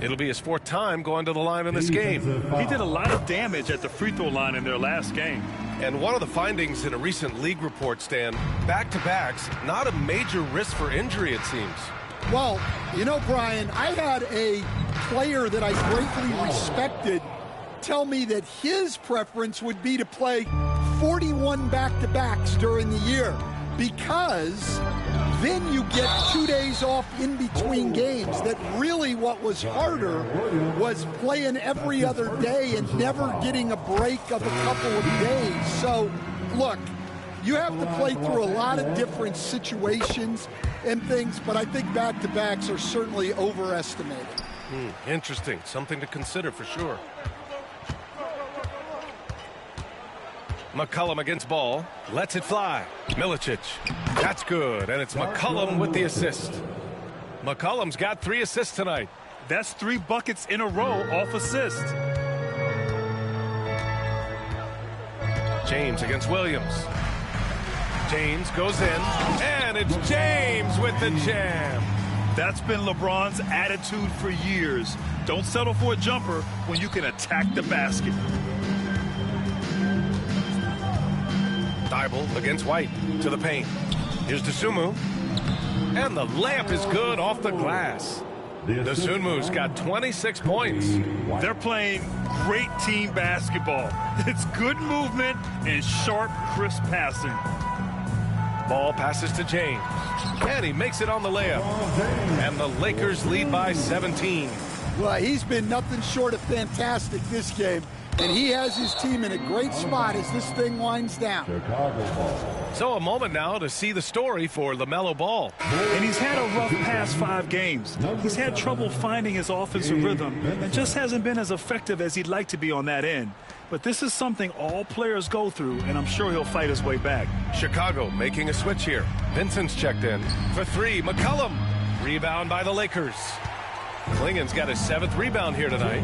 It'll be his 4th time going to the line in this game. He did a lot of damage at the free throw line in their last game. And one of the findings in a recent league report, Stan, back-to-backs, not a major risk for injury, it seems. Well, you know, Brian, I had a player that I greatly respected tell me that his preference would be to play 41 back-to-backs during the year because then you get 2 days off in between games. That really what was harder was playing every other day and never getting a break of a couple of days. So, look, you have to play through a lot of different situations and things, but I think back-to-backs are certainly overestimated. Interesting. Something to consider for sure. McCollum against Ball. Lets it fly. Milicic. That's good. And it's McCollum with the assist. McCollum's got 3 assists tonight. That's 3 buckets in a row off assist. James against Williams. James goes in. And it's James with the jam. That's been LeBron's attitude for years. Don't settle for a jumper when you can attack the basket. Thibault against White to the paint. Here's Dosunmu. And the layup is good off the glass. Dosunmu's got 26 points. They're playing great team basketball. It's good movement and sharp, crisp passing. Ball passes to James. And he makes it on the layup. And the Lakers lead by 17. Well, he's been nothing short of fantastic this game. And he has his team in a great spot as this thing winds down. So a moment now to see the story for LaMelo Ball. And he's had a rough past 5 games. He's had trouble finding his offensive rhythm and just hasn't been as effective as he'd like to be on that end. But this is something all players go through, and I'm sure he'll fight his way back. Chicago making a switch here. Vincent's checked in for 3. McCollum. Rebound by the Lakers. Klingen's got his 7th rebound here tonight.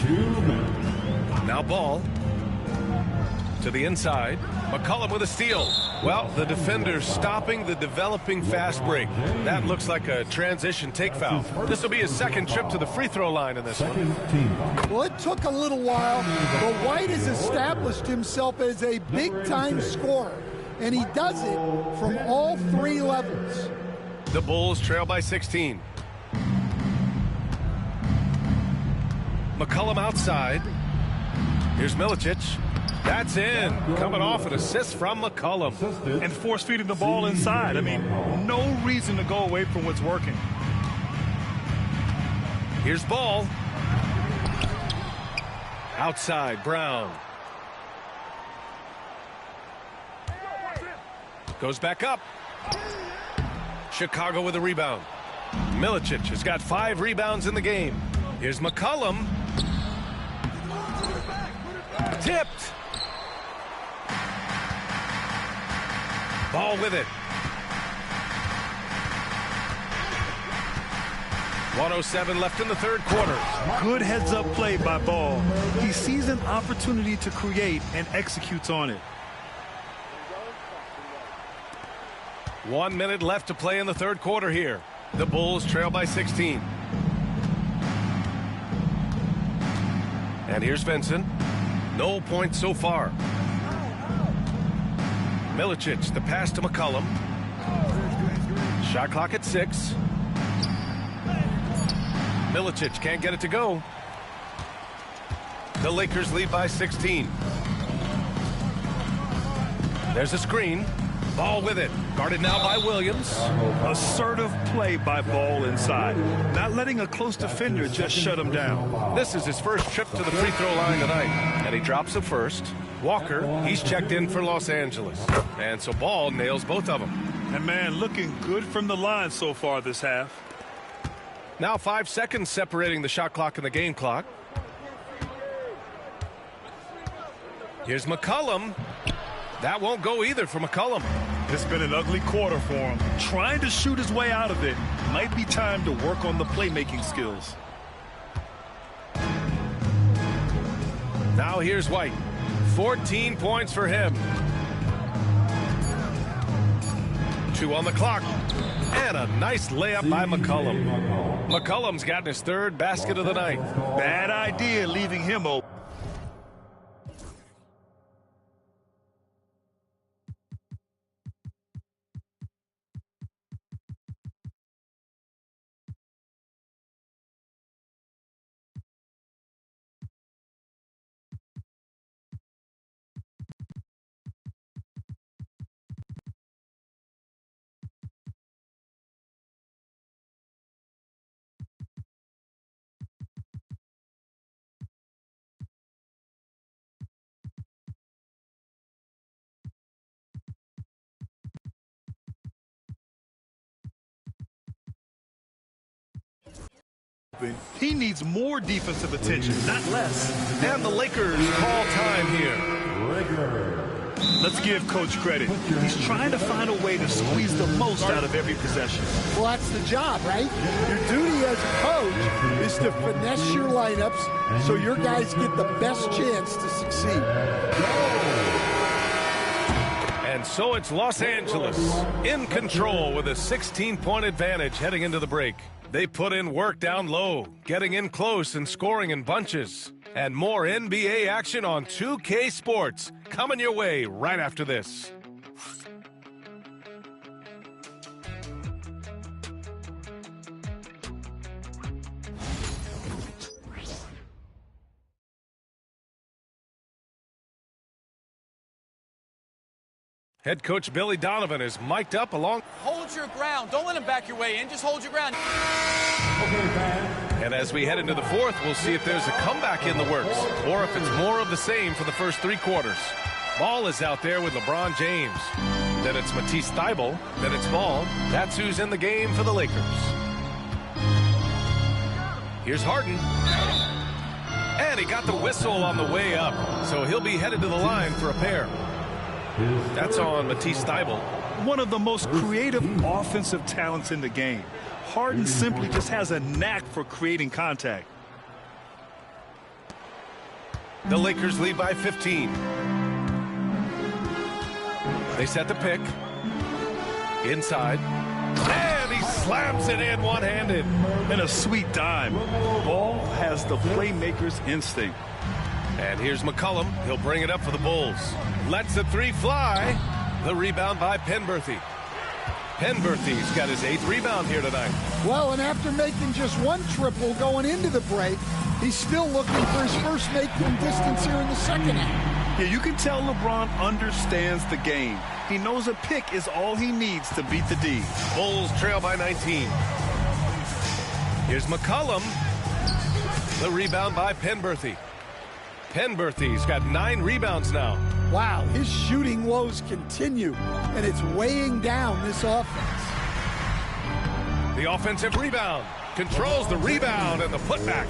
2 minutes. Now Ball to the inside. McCollum with a steal. Well, the defender stopping the developing fast break. That looks like a transition take foul. This will be his 2nd trip to the free throw line in this one. Well, it took a little while, but White has established himself as a big-time scorer, and he does it from all 3 levels. The Bulls trail by 16. McCollum outside. Here's Milicic. That's in. Coming off an assist from McCollum. And force-feeding the ball inside. I mean, no reason to go away from what's working. Here's Ball. Outside, Brown. Goes back up. Chicago with a rebound. Milicic has got 5 rebounds in the game. Here's McCollum. Tipped. Ball with it. 1:07 left in the third quarter. Good heads-up play by Ball. He sees an opportunity to create and executes on it. 1 minute left to play in the third quarter here. The Bulls trail by 16. And here's Vincent. No points so far. Milicic, the pass to McCollum. Shot clock at 6. Milicic can't get it to go. The Lakers lead by 16. There's a screen. Ball with it. Guarded now by Williams. Assertive play by Ball inside. Not letting a close defender just shut him down. This is his first trip to the free throw line tonight. And he drops it first. Walker, he's checked in for Los Angeles. And so Ball nails both of them. And man, looking good from the line so far this half. Now 5 seconds separating the shot clock and the game clock. Here's McCollum. That won't go either for McCollum. It's been an ugly quarter for him. Trying to shoot his way out of it. Might be time to work on the playmaking skills. Now here's White. 14 points for him. 2 on the clock. And a nice layup by McCollum. McCollum's gotten his 3rd basket of the night. Bad idea leaving him open. He needs more defensive attention, not less. And the Lakers call time here. Let's give Coach credit. He's trying to find a way to squeeze the most out of every possession. Well, that's the job, right? Your duty as a coach is to finesse your lineups so your guys get the best chance to succeed. And so it's Los Angeles in control with a 16-point advantage heading into the break. They put in work down low, getting in close and scoring in bunches. And more NBA action on 2K Sports coming your way right after this. Head coach Billy Donovan is mic'd up along. Hold your ground. Don't let him back your way in. Just hold your ground. And as we head into the fourth, we'll see if there's a comeback in the works or if it's more of the same for the first 3 quarters. Ball is out there with LeBron James. Then it's Matisse Thybulle. Then it's Ball. That's who's in the game for the Lakers. Here's Harden. And he got the whistle on the way up. So he'll be headed to the line for a pair. That's on Matisse Thybulle. One of the most creative offensive talents in the game. Harden simply just has a knack for creating contact. The Lakers lead by 15. They set the pick. Inside. And he slams it in one-handed. And a sweet dime. Ball has the playmaker's instinct. And here's McCollum. He'll bring it up for the Bulls. Lets the 3 fly. The rebound by Penberthy. Penberthy's got his 8th rebound here tonight. Well, and after making just one triple going into the break, he's still looking for his first make from distance here in the second half. Yeah, you can tell LeBron understands the game. He knows a pick is all he needs to beat the D. Bulls trail by 19. Here's McCollum. The rebound by Penberthy. Penberthy's got 9 rebounds now. Wow, his shooting woes continue, and it's weighing down this offense. The offensive rebound. Controls the rebound and the putback.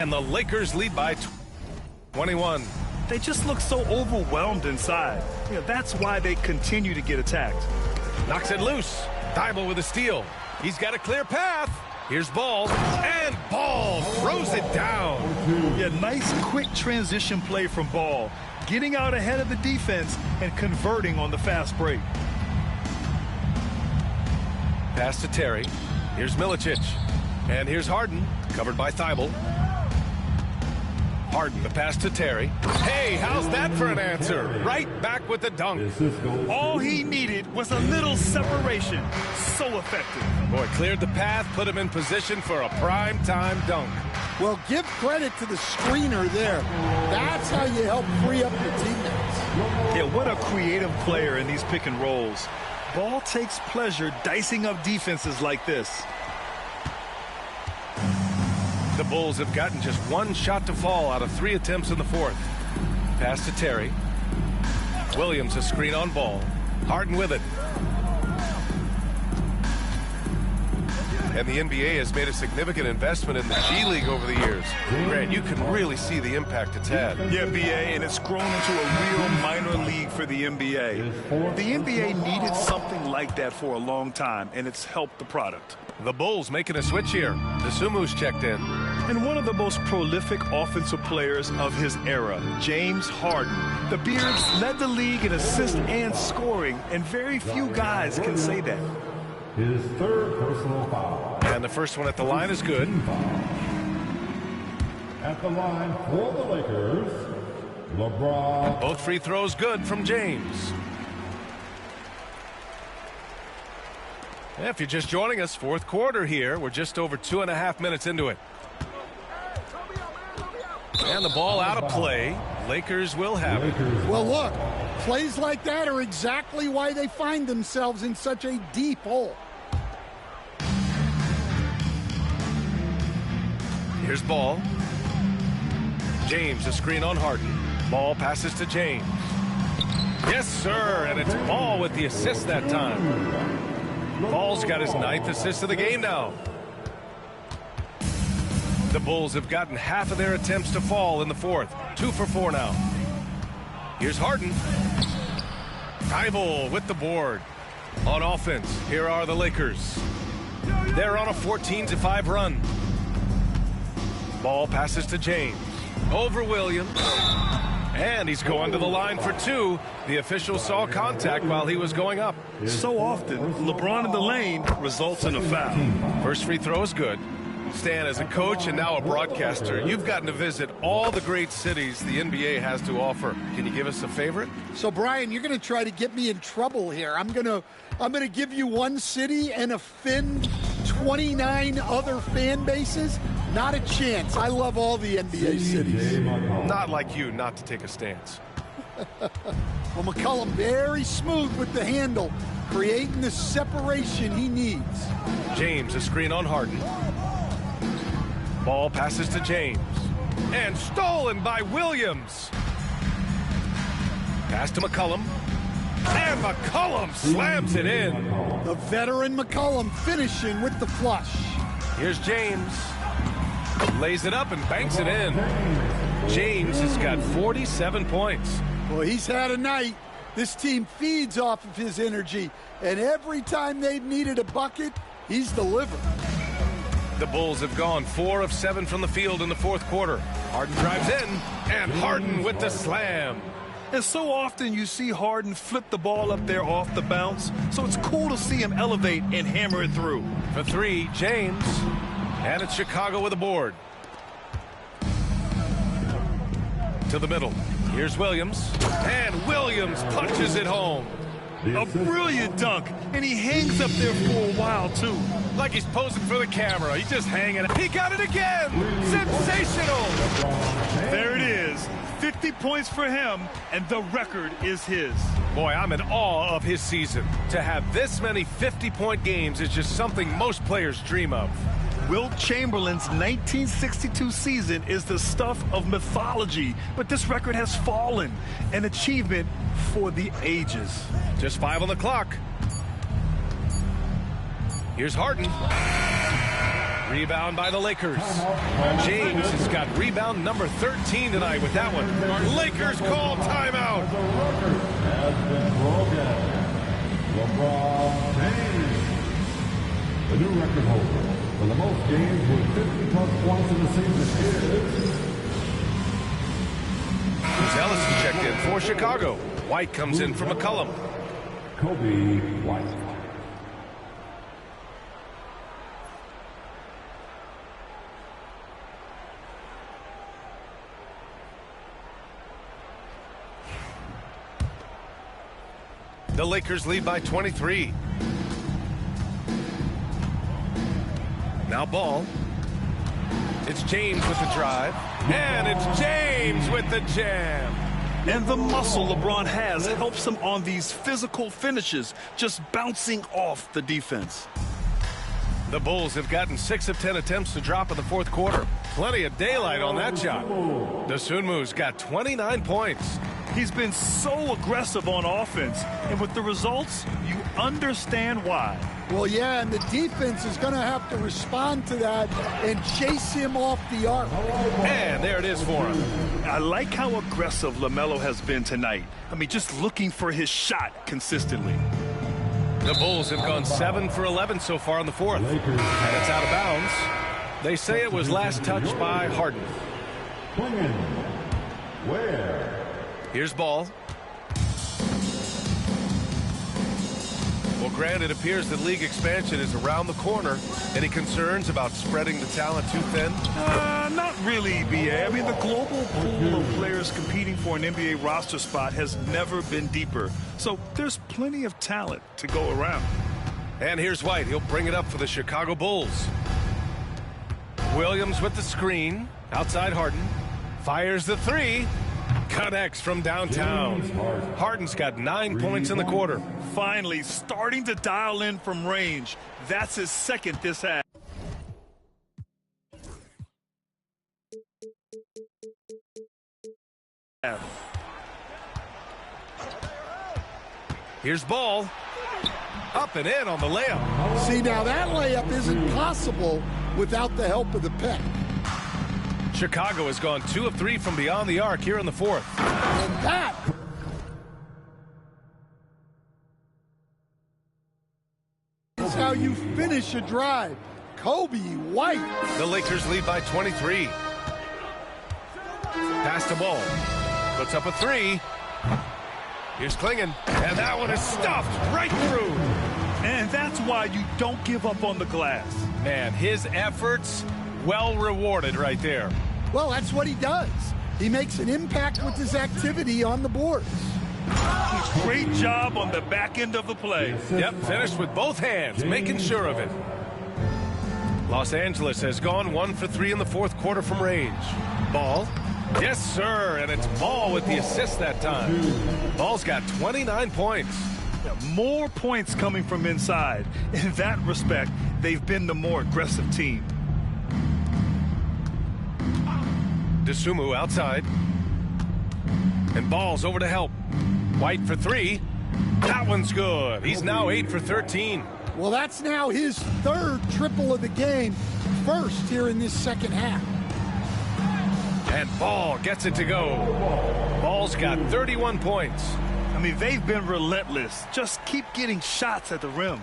And the Lakers lead by 21. They just look so overwhelmed inside. That's why they continue to get attacked. Knocks it loose. Thibault with a steal. He's got a clear path. Here's Ball. And Ball throws it down. Yeah, nice quick transition play from Ball. Getting out ahead of the defense and converting on the fast break. Pass to Terry. Here's Milicic. And here's Harden. Covered by Thibault. Harden, the pass to Terry. Hey, how's that for an answer? Right back with the dunk. All he needed was a little separation. So effective. Boy, cleared the path, put him in position for a prime-time dunk. Well, give credit to the screener there. That's how you help free up your teammates. Yeah, what a creative player in these pick and rolls. Ball takes pleasure dicing up defenses like this. The Bulls have gotten just 1 shot to fall out of 3 attempts in the 4th. Pass to Terry. Williams a screen on Ball. Harden with it. And the NBA has made a significant investment in the G League over the years. Grant, you can really see the impact it's had. Yeah, BA, and it's grown into a real minor league for the NBA. The NBA needed something like that for a long time, and it's helped the product. The Bulls making a switch here. Desumu's checked in. And one of the most prolific offensive players of his era, James Harden. The Beards led the league in assists and scoring, and very few guys can say that. His 3rd personal foul. And the first one at the line is good. At the line for the Lakers, LeBron. Both free throws good from James. If you're just joining us, 4th quarter here. We're just over 2.5 minutes into it. And the ball out of play. Lakers will have it. Well, look, plays like that are exactly why they find themselves in such a deep hole. Here's Ball. James, a screen on Harden. Ball passes to James. Yes, sir, and it's Ball with the assist that time. Ball's got his 9th assist of the game now. The Bulls have gotten half of their attempts to fall in the 4th. 2 for 4 now. Here's Harden. Thibault with the board. On offense, here are the Lakers. They're on a 14-5 run. Ball passes to James. Over Williams. And he's going to the line for 2. The official saw contact while he was going up. So often, LeBron in the lane results in a foul. First free throw is good. Stan, as a coach and now a broadcaster, you've gotten to visit all the great cities the NBA has to offer. Can you give us a favorite? So, Brian, you're going to try to get me in trouble here. I'm going to give you one city and offend 29 other fan bases. Not a chance. I love all the NBA cities. Not like you not to take a stance. Well, McCollum very smooth with the handle, creating the separation he needs. James, a screen on Harden. Ball passes to James. And stolen by Williams. Pass to McCollum. And McCollum slams it in. The veteran McCollum finishing with the flush. Here's James. Lays it up and banks it in. James has got 47 points. Well, he's had a night. This team feeds off of his energy, and every time they've needed a bucket, he's delivered. The Bulls have gone 4 of 7 from the field in the fourth quarter. Harden drives in, and Harden with the slam. And so often you see Harden flip the ball up there off the bounce, so it's cool to see him elevate and hammer it through. For 3, James. And it's Chicago with a board. To the middle. Here's Williams. And Williams punches it home. A brilliant dunk, and he hangs up there for a while, too. Like he's posing for the camera. He's just hanging. He got it again. Sensational. There it is. 50 points for him, and the record is his. Boy, I'm in awe of his season. To have this many 50-point games is just something most players dream of. Wilt Chamberlain's 1962 season is the stuff of mythology, but this record has fallen, an achievement for the ages. Just 5 on the clock. Here's Harden. Rebound by the Lakers. James has got rebound number 13 tonight with that one. Lakers call timeout. Has been broken. LeBron James, the new record holder for the most games with 50-plus points in the season is Ellison checked in for Chicago. White comes in for McCollum. Kobe White. The Lakers lead by 23. Now ball. It's James with the drive. And it's James with the jam. And the muscle LeBron has helps him on these physical finishes, just bouncing off the defense. The Bulls have gotten 6 of 10 attempts to drop in the fourth quarter. Plenty of daylight on that shot. Dosunmu's got 29 points. He's been so aggressive on offense, and with the results, you understand why. Well, yeah, and the defense is going to have to respond to that and chase him off the arc. And there it is for him. I like how aggressive LaMelo has been tonight. I mean, just looking for his shot consistently. The Bulls have gone 7 for 11 so far in the fourth. And it's out of bounds. They say it was last touched by Harden. Where? Here's ball. Well, Grant, it appears that league expansion is around the corner. Any concerns about spreading the talent too thin? Not really, B.A. I mean, the global pool of players competing for an NBA roster spot has never been deeper. So there's plenty of talent to go around. And here's White. He'll bring it up for the Chicago Bulls. Williams with the screen. Outside Harden. Fires the 3. Connects from downtown. Harden's got 9 points in the quarter. Finally starting to dial in from range. That's his second this half. Here's ball. Up and in on the layup. See, now that layup isn't possible without the help of the pick. Chicago has gone 2 of 3 from beyond the arc here in the fourth. And that is how you finish a drive. Kobe White. The Lakers lead by 23. Pass the ball. Puts up a 3. Here's Klingon. And that one is stuffed right through. And that's why you don't give up on the glass. Man, his efforts well rewarded right there. Well, that's what he does. He makes an impact with his activity on the boards. Great job on the back end of the play. Yep, finished with both hands, making sure of it. Los Angeles has gone 1 for 3 in the fourth quarter from range. Ball. Yes, sir, and it's Ball with the assist that time. Ball's got 29 points. More points coming from inside. In that respect, they've been the more aggressive team. Dosunmu outside. And Ball's over to help. White for 3. That one's good. He's now 8 for 13. Well, that's now his third triple of the game, first here in this second half. And Ball gets it to go. Ball's got 31 points. I mean, they've been relentless. Just keep getting shots at the rim.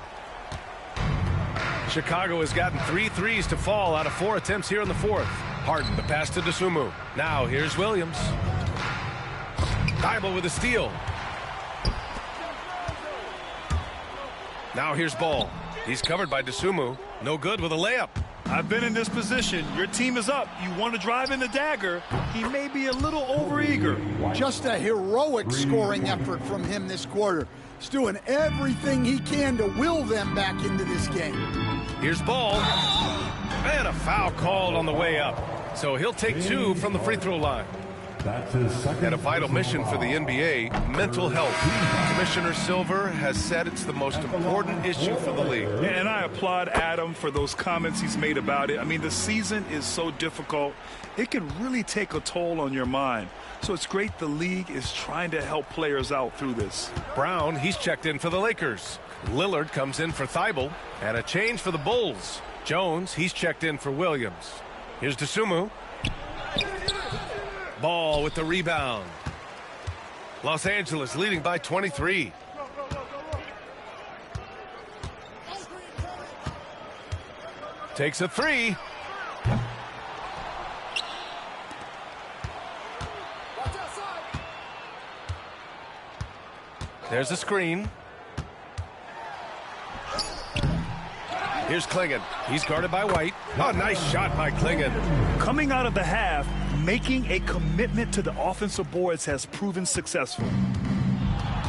Chicago has gotten 3 threes to fall out of 4 attempts here in the fourth. Harden, the pass to Dosunmu. Now here's Williams. Thibault with a steal. Now here's Ball. He's covered by Dosunmu. No good with a layup. I've been in this position. Your team is up. You want to drive in the dagger. He may be a little overeager. Just a heroic scoring effort from him this quarter. He's doing everything he can to will them back into this game. Here's Ball. And a foul called on the way up. So he'll take 2 from the free throw line. That's his second. And a vital mission for the NBA, mental health. Commissioner Silver has said it's the most important issue for the league. And I applaud Adam for those comments he's made about it. I mean, the season is so difficult. It can really take a toll on your mind. So it's great the league is trying to help players out through this. Brown, he's checked in for the Lakers. Lillard comes in for Thibault. And a change for the Bulls. Jones, he's checked in for Williams. Here's Dosunmu. Ball with the rebound. Los Angeles leading by 23. Takes a 3. There's a screen. Here's Klingon. He's guarded by White. Oh, nice shot by Klingon. Coming out of the half, making a commitment to the offensive boards has proven successful.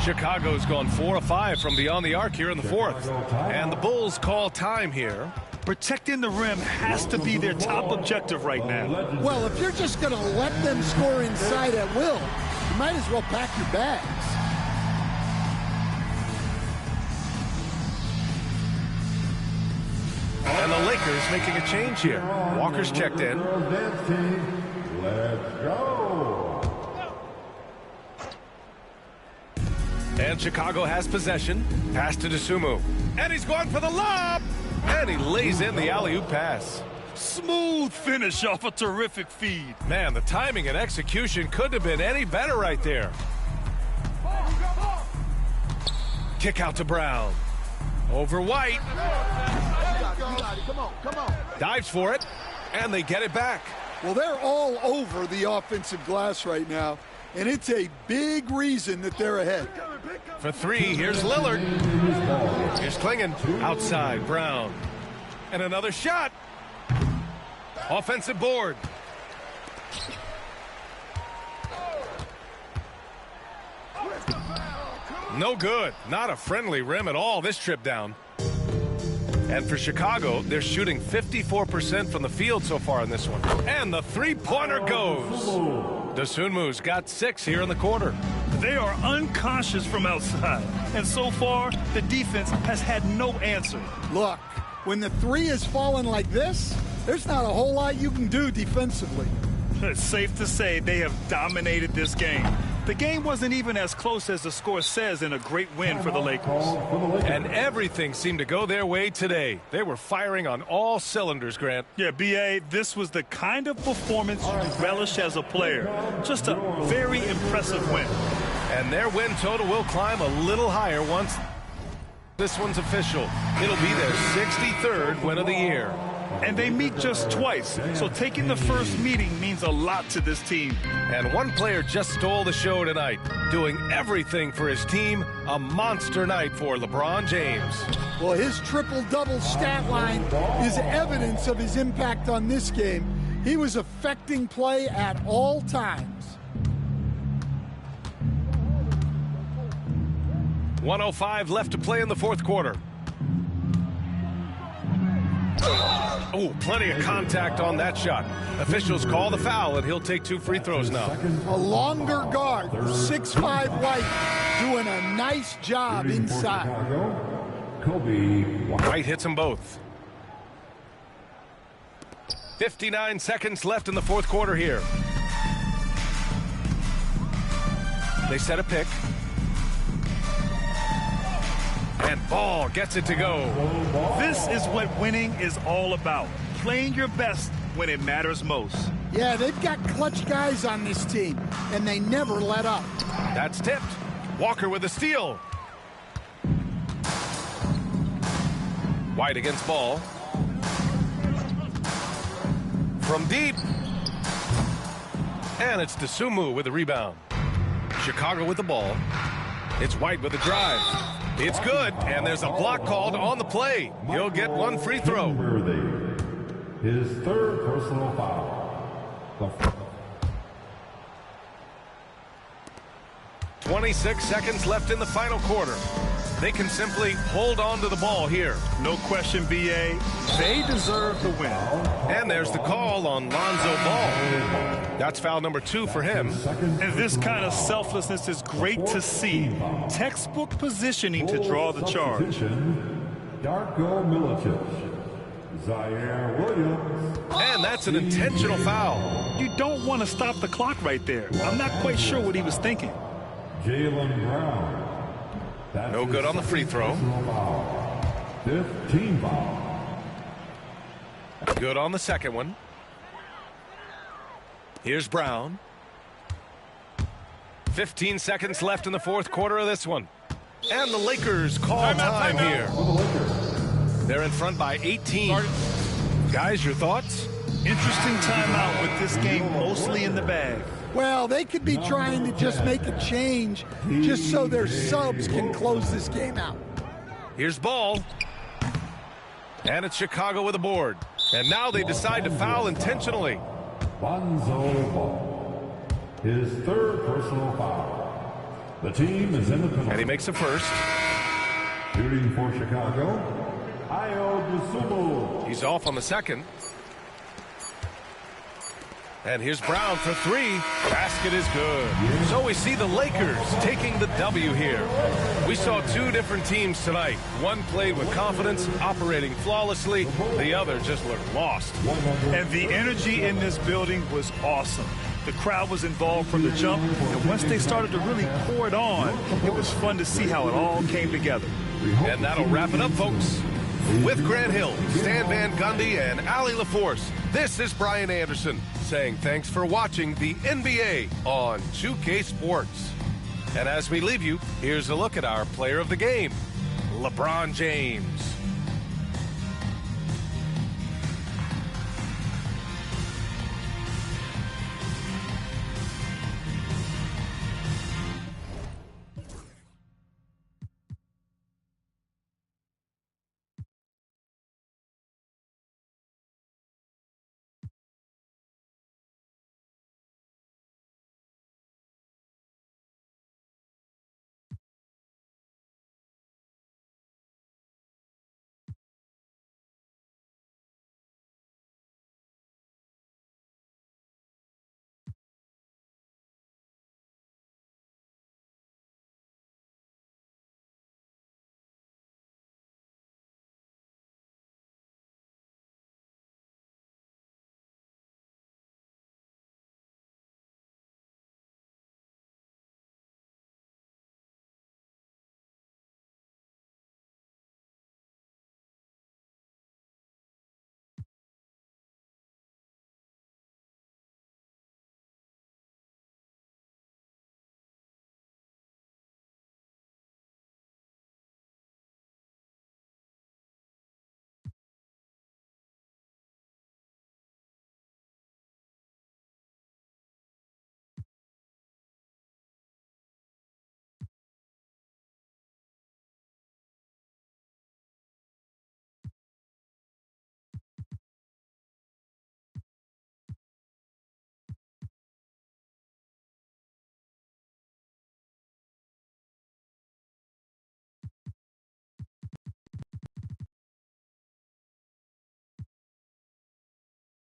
Chicago's gone 4 of 5 from beyond the arc here in the fourth. And the Bulls call time here. Protecting the rim has to be their top objective right now. Well, if you're just going to let them score inside at will, you might as well pack your bags. And the Lakers making a change here. Walker's checked in. Let's go. And Chicago has possession. Pass to Dosunmu. And he's going for the lob. And he lays in the alley-oop pass. Smooth finish off a terrific feed. Man, the timing and execution couldn't have been any better right there. Kick out to Brown. Over White. Come on. Dives for it. And they get it back. Well, they're all over the offensive glass right now, and it's a big reason that they're ahead. For 3, here's Lillard. Here's Klingon. Outside, Brown. And another shot. Offensive board. No good. Not a friendly rim at all this trip down. And for Chicago, they're shooting 54% from the field so far in this one. And the three-pointer goes. Dosunmu's got 6 here in the quarter. They are unconscious from outside. And so far, the defense has had no answer. Look, when the 3 is falling like this, there's not a whole lot you can do defensively. It's safe to say they have dominated this game. The game wasn't even as close as the score says in a great win for the Lakers. And everything seemed to go their way today. They were firing on all cylinders, Grant. Yeah, B.A., this was the kind of performance you relish as a player. Just a very impressive win. And their win total will climb a little higher once this one's official. It'll be their 63rd win of the year. And they meet just twice, so taking the first meeting means a lot to this team. And one player just stole the show tonight, doing everything for his team. A monster night for LeBron James. Well, his triple-double stat line is evidence of his impact on this game. He was affecting play at all times. 1:05 left to play in the fourth quarter. Oh, plenty of contact on that shot. Officials call the foul, and he'll take 2 free throws now. A longer guard, 6'5" White, doing a nice job inside. White hits them both. 59 seconds left in the fourth quarter here. They set a pick. And Ball gets it to go. This is what winning is all about. Playing your best when it matters most. Yeah, they've got clutch guys on this team, and they never let up. That's tipped. Walker with a steal. White against Ball. From deep. And it's Dosunmu with the rebound. Chicago with the ball. It's White with the drive. It's good, and there's a block called on the play. He'll get one free throw. His third personal foul. 26 seconds left in the final quarter. They can simply hold on to the ball here. No question, BA. They deserve the win. And there's the call on Lonzo Ball. That's foul number 2 for him. And this kind of selflessness is great to see. Textbook positioning to draw the charge. Darko Milicic. Zaire Williams. And that's an intentional foul. You don't want to stop the clock right there. I'm not quite sure what he was thinking. Jaylen Brown. That's no good on the free throw. 15 foul. Good on the second one. Here's Brown. 15 seconds left in the fourth quarter of this one. And the Lakers call time here. They're in front by 18. Guys, your thoughts? Interesting timeout with this game mostly in the bag. Well, they could be trying to just make a change just so their subs can close this game out. Here's Ball. And it's Chicago with a board. And now they decide to foul intentionally. Lonzo Ball. His third personal foul. The team is in the penalty. And he makes a first. Shooting for Chicago. Dosunmu. He's off on the second. And here's Brown for 3. Basket is good. So we see the Lakers taking the W here. We saw 2 different teams tonight. One played with confidence, operating flawlessly. The other just looked lost. And the energy in this building was awesome. The crowd was involved from the jump, and once they started to really pour it on, it was fun to see how it all came together. And that'll wrap it up, folks. With Grant Hill, Stan Van Gundy, and Allie LaForce, this is Brian Anderson saying thanks for watching the NBA on 2K Sports. And as we leave you, here's a look at our player of the game, LeBron James.